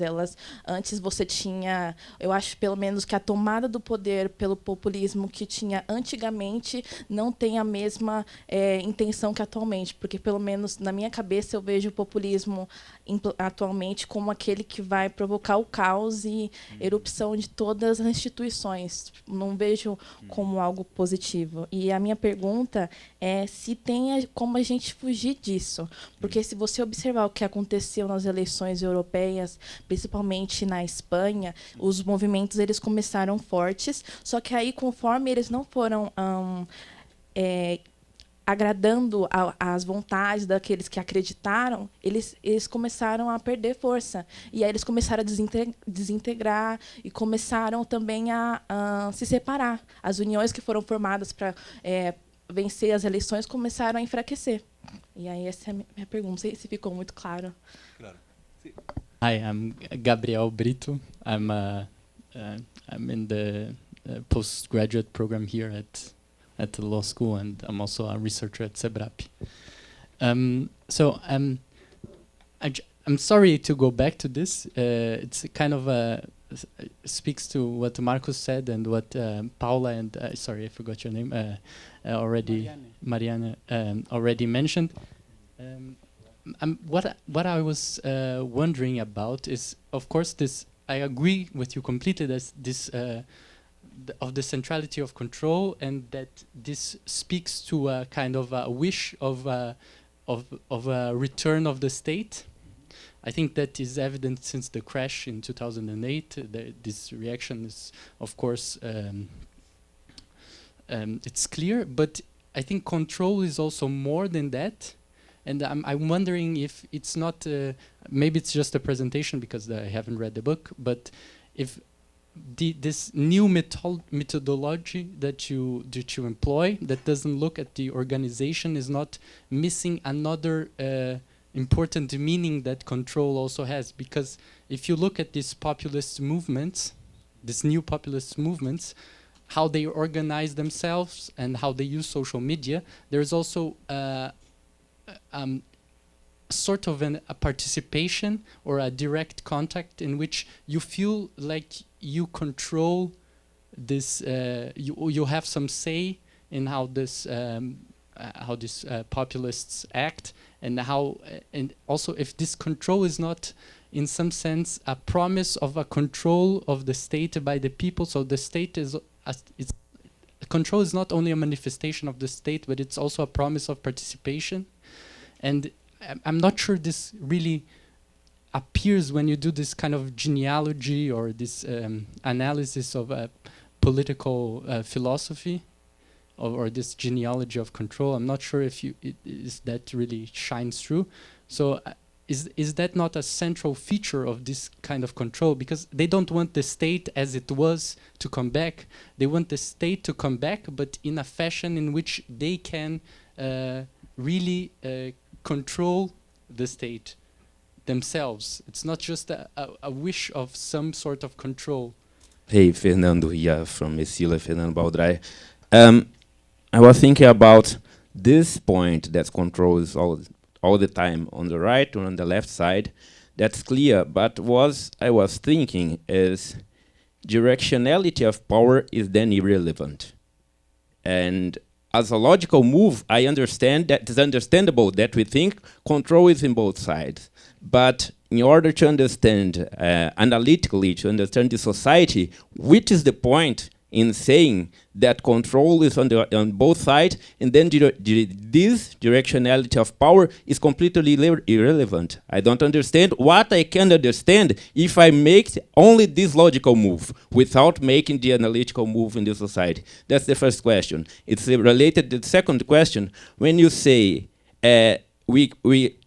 Antes você tinha, eu acho pelo menos que a tomada do poder pelo populismo que tinha antigamente não tem a mesma intenção que atualmente, porque pelo menos na minha cabeça eu vejo o populismo atualmente como aquele que vai provocar o caos e erupção de todas as instituições. Não vejo como algo positivo. E a minha pergunta é se tem como a gente fugir disso, porque se você observar o que aconteceu nas eleições europeias, principalmente na Espanha, os movimentos eles começaram fortes, só que aí, conforme eles não foram agradando às vontades daqueles que acreditaram, eles começaram a perder força. E aí eles começaram a desintegrar e começaram também a se separar. As uniões que foram formadas para vencer as eleições começaram a enfraquecer. E aí essa é a minha pergunta. Não sei se ficou muito claro. Claro. Hi, I'm Gabriel Brito. I'm in the postgraduate program here at the law school, and I'm also a researcher at SEBRAP. I'm sorry to go back to this. It's kind of speaks to what Marcus said and what Paula and sorry, I forgot your name already. Marianne already mentioned. What I was wondering about is, of course, this. I agree with you completely. That this of the centrality of control, and that this speaks to a kind of a wish of a return of the state. I think that is evident since the crash in 2008. This reaction is, of course, it's clear. But I think control is also more than that. And I'm wondering if it's not, maybe it's just a presentation because I haven't read the book, but if this new methodology that you employ, that doesn't look at the organization, is not missing another important meaning that control also has. Because if you look at these populist movements, these new populist movements, how they organize themselves and how they use social media, there's also sort of a participation or a direct contact in which you feel like you control this, you have some say in how this populists act, and how and also if this control is not in some sense a promise of a control of the state by the people. So the state is control is not only a manifestation of the state, but it's also a promise of participation. And I'm not sure this really appears when you do this kind of genealogy or this analysis of political philosophy, or this genealogy of control. I'm not sure if that really shines through. So is that not a central feature of this kind of control? Because they don't want the state as it was to come back. They want the state to come back, but in a fashion in which they can really control the state themselves. It's not just a wish of some sort of control. Hey, Fernando here from Mecila, Fernando Baldrai. I was thinking about this point that control is all the time on the right or on the left side. That's clear, but I was thinking is directionality of power is then irrelevant. And as a logical move, I understand that it's understandable that we think control is in both sides. But in order to understand analytically, to understand the society, which is the point in saying that control is on both sides, and then this directionality of power is completely irrelevant. I don't understand what I can understand if I make only this logical move without making the analytical move in the society. That's the first question. It's related to the second question. When you say we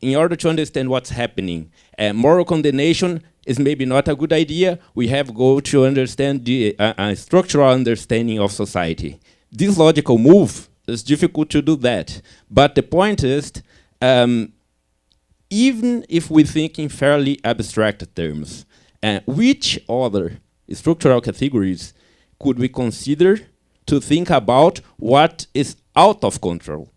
in order to understand what's happening, moral condemnation is maybe not a good idea. We have go to understand the structural understanding of society. This logical move is difficult to do that. But the point is, even if we think in fairly abstract terms, which other structural categories could we consider to think about what is out of control?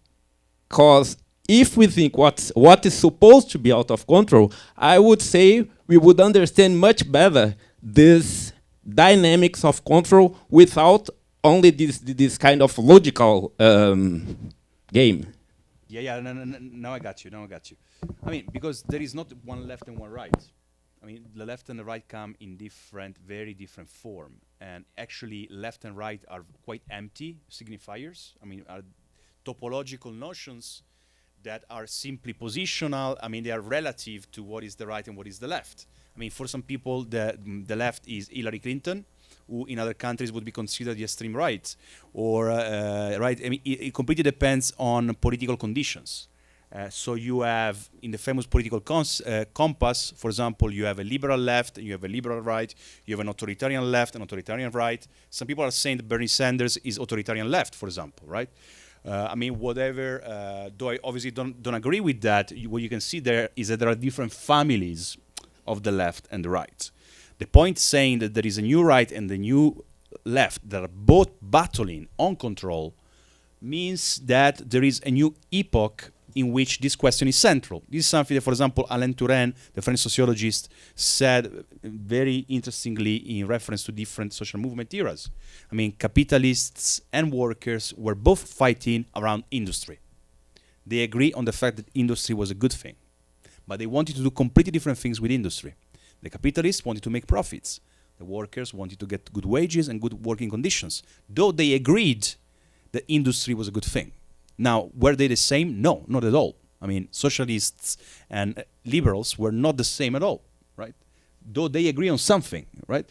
Because if we think what is supposed to be out of control, I would say we would understand much better this dynamics of control without only this kind of logical game. Yeah, no, now I got you. I mean, because there is not one left and one right. I mean, the left and the right come in very different form. And actually, left and right are quite empty signifiers. I mean, are topological notions that are simply positional. I mean, they are relative to what is the right and what is the left. I mean, for some people, the left is Hillary Clinton, who in other countries would be considered the extreme right, or right. I mean, it completely depends on political conditions. So you have, in the famous political compass, for example, you have a liberal left, you have a liberal right, you have an authoritarian left, an authoritarian right. Some people are saying that Bernie Sanders is authoritarian left, for example, right? I mean, whatever, though I obviously don't agree with that, what you can see there is that there are different families of the left and the right. The point saying that there is a new right and the new left that are both battling on control means that there is a new epoch in which this question is central. This is something that, for example, Alain Touraine, the French sociologist, said very interestingly in reference to different social movement eras. I mean, capitalists and workers were both fighting around industry. They agree on the fact that industry was a good thing, but they wanted to do completely different things with industry. The capitalists wanted to make profits. The workers wanted to get good wages and good working conditions, though they agreed that industry was a good thing. Now, were they the same? No, not at all. I mean, socialists and liberals were not the same at all, right? Though they agree on something, right?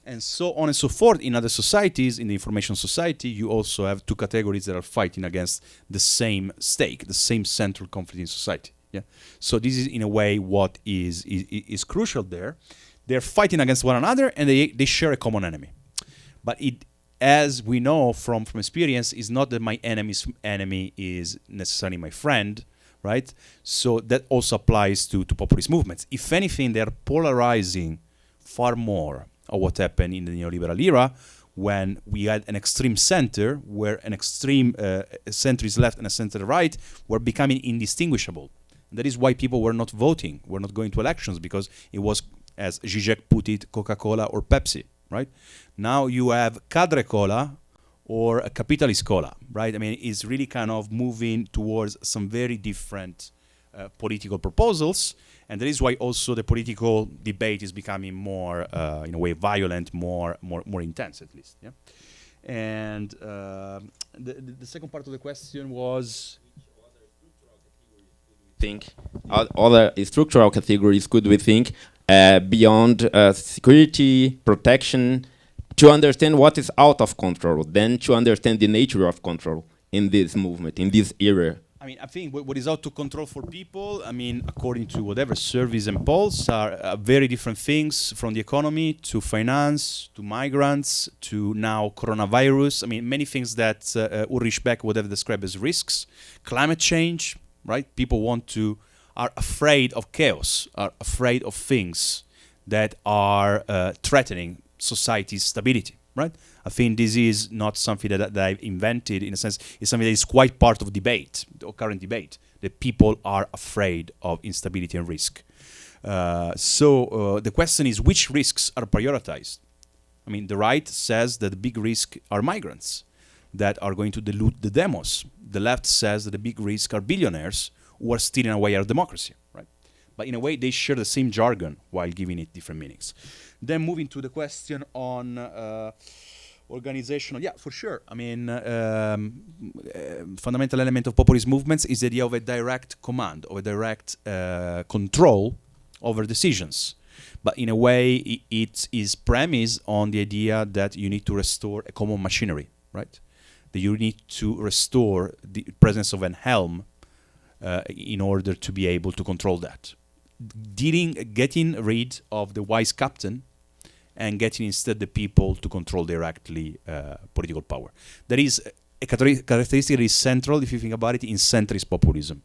and so on and so forth. In other societies, in the information society, you also have two categories that are fighting against the same stake, the same central conflict in society. Yeah. So this is in a way what is crucial there. They're fighting against one another, and they share a common enemy. But it, as we know from experience, is not that my enemy's enemy is necessarily my friend, right? So that also applies to populist movements. If anything, they're polarizing far more of what happened in the neoliberal era, when we had an extreme center, where an extreme centrist left and a center right were becoming indistinguishable. And that is why people were not voting, were not going to elections, because it was, as Zizek put it, Coca-Cola or Pepsi, right? Now you have Cadre Cola or a capitalist cola, right? I mean, it's really kind of moving towards some very different political proposals, and that is why also the political debate is becoming more, in a way, violent, more intense, at least. Yeah. And the second part of the question was, think other structural categories could we think beyond security, protection, to understand what is out of control, then to understand the nature of control in this movement, in this era? I mean, I think what is out to control for people, I mean, according to whatever surveys and polls, are very different things, from the economy to finance to migrants to now coronavirus. I mean, many things that Ulrich Beck would have described as risks. Climate change, right? People are afraid of chaos, are afraid of things that are threatening society's stability, right? I think this is not something that I've invented. In a sense, it's something that is quite part of debate, or current debate, that people are afraid of instability and risk. So the question is, which risks are prioritized? I mean, the right says that the big risk are migrants that are going to dilute the demos. The left says that the big risk are billionaires who are stealing away our democracy, right? But in a way, they share the same jargon while giving it different meanings. Then moving to the question on organizational, yeah, for sure. I mean, fundamental element of populist movements is the idea of a direct command, of a direct control over decisions. But in a way, it is premised on the idea that you need to restore a common machinery, right? That you need to restore the presence of an helm in order to be able to control that. Getting rid of the wise captain and getting instead the people to control directly political power. That is a characteristic that is central, if you think about it, in centrist populism.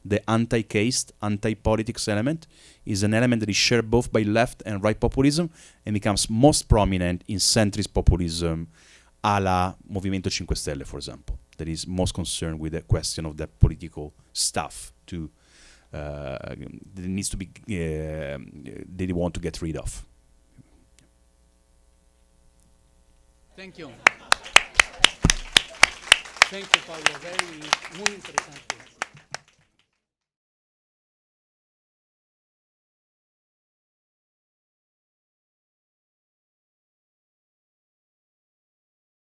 The anti-caste, anti-politics element is an element that is shared both by left and right populism and becomes most prominent in centrist populism a la Movimento 5 Stelle, for example, that is most concerned with the question of the political stuff that needs to be, they want to get rid of. Thank you. Thank you, Paulo. Muy interesante.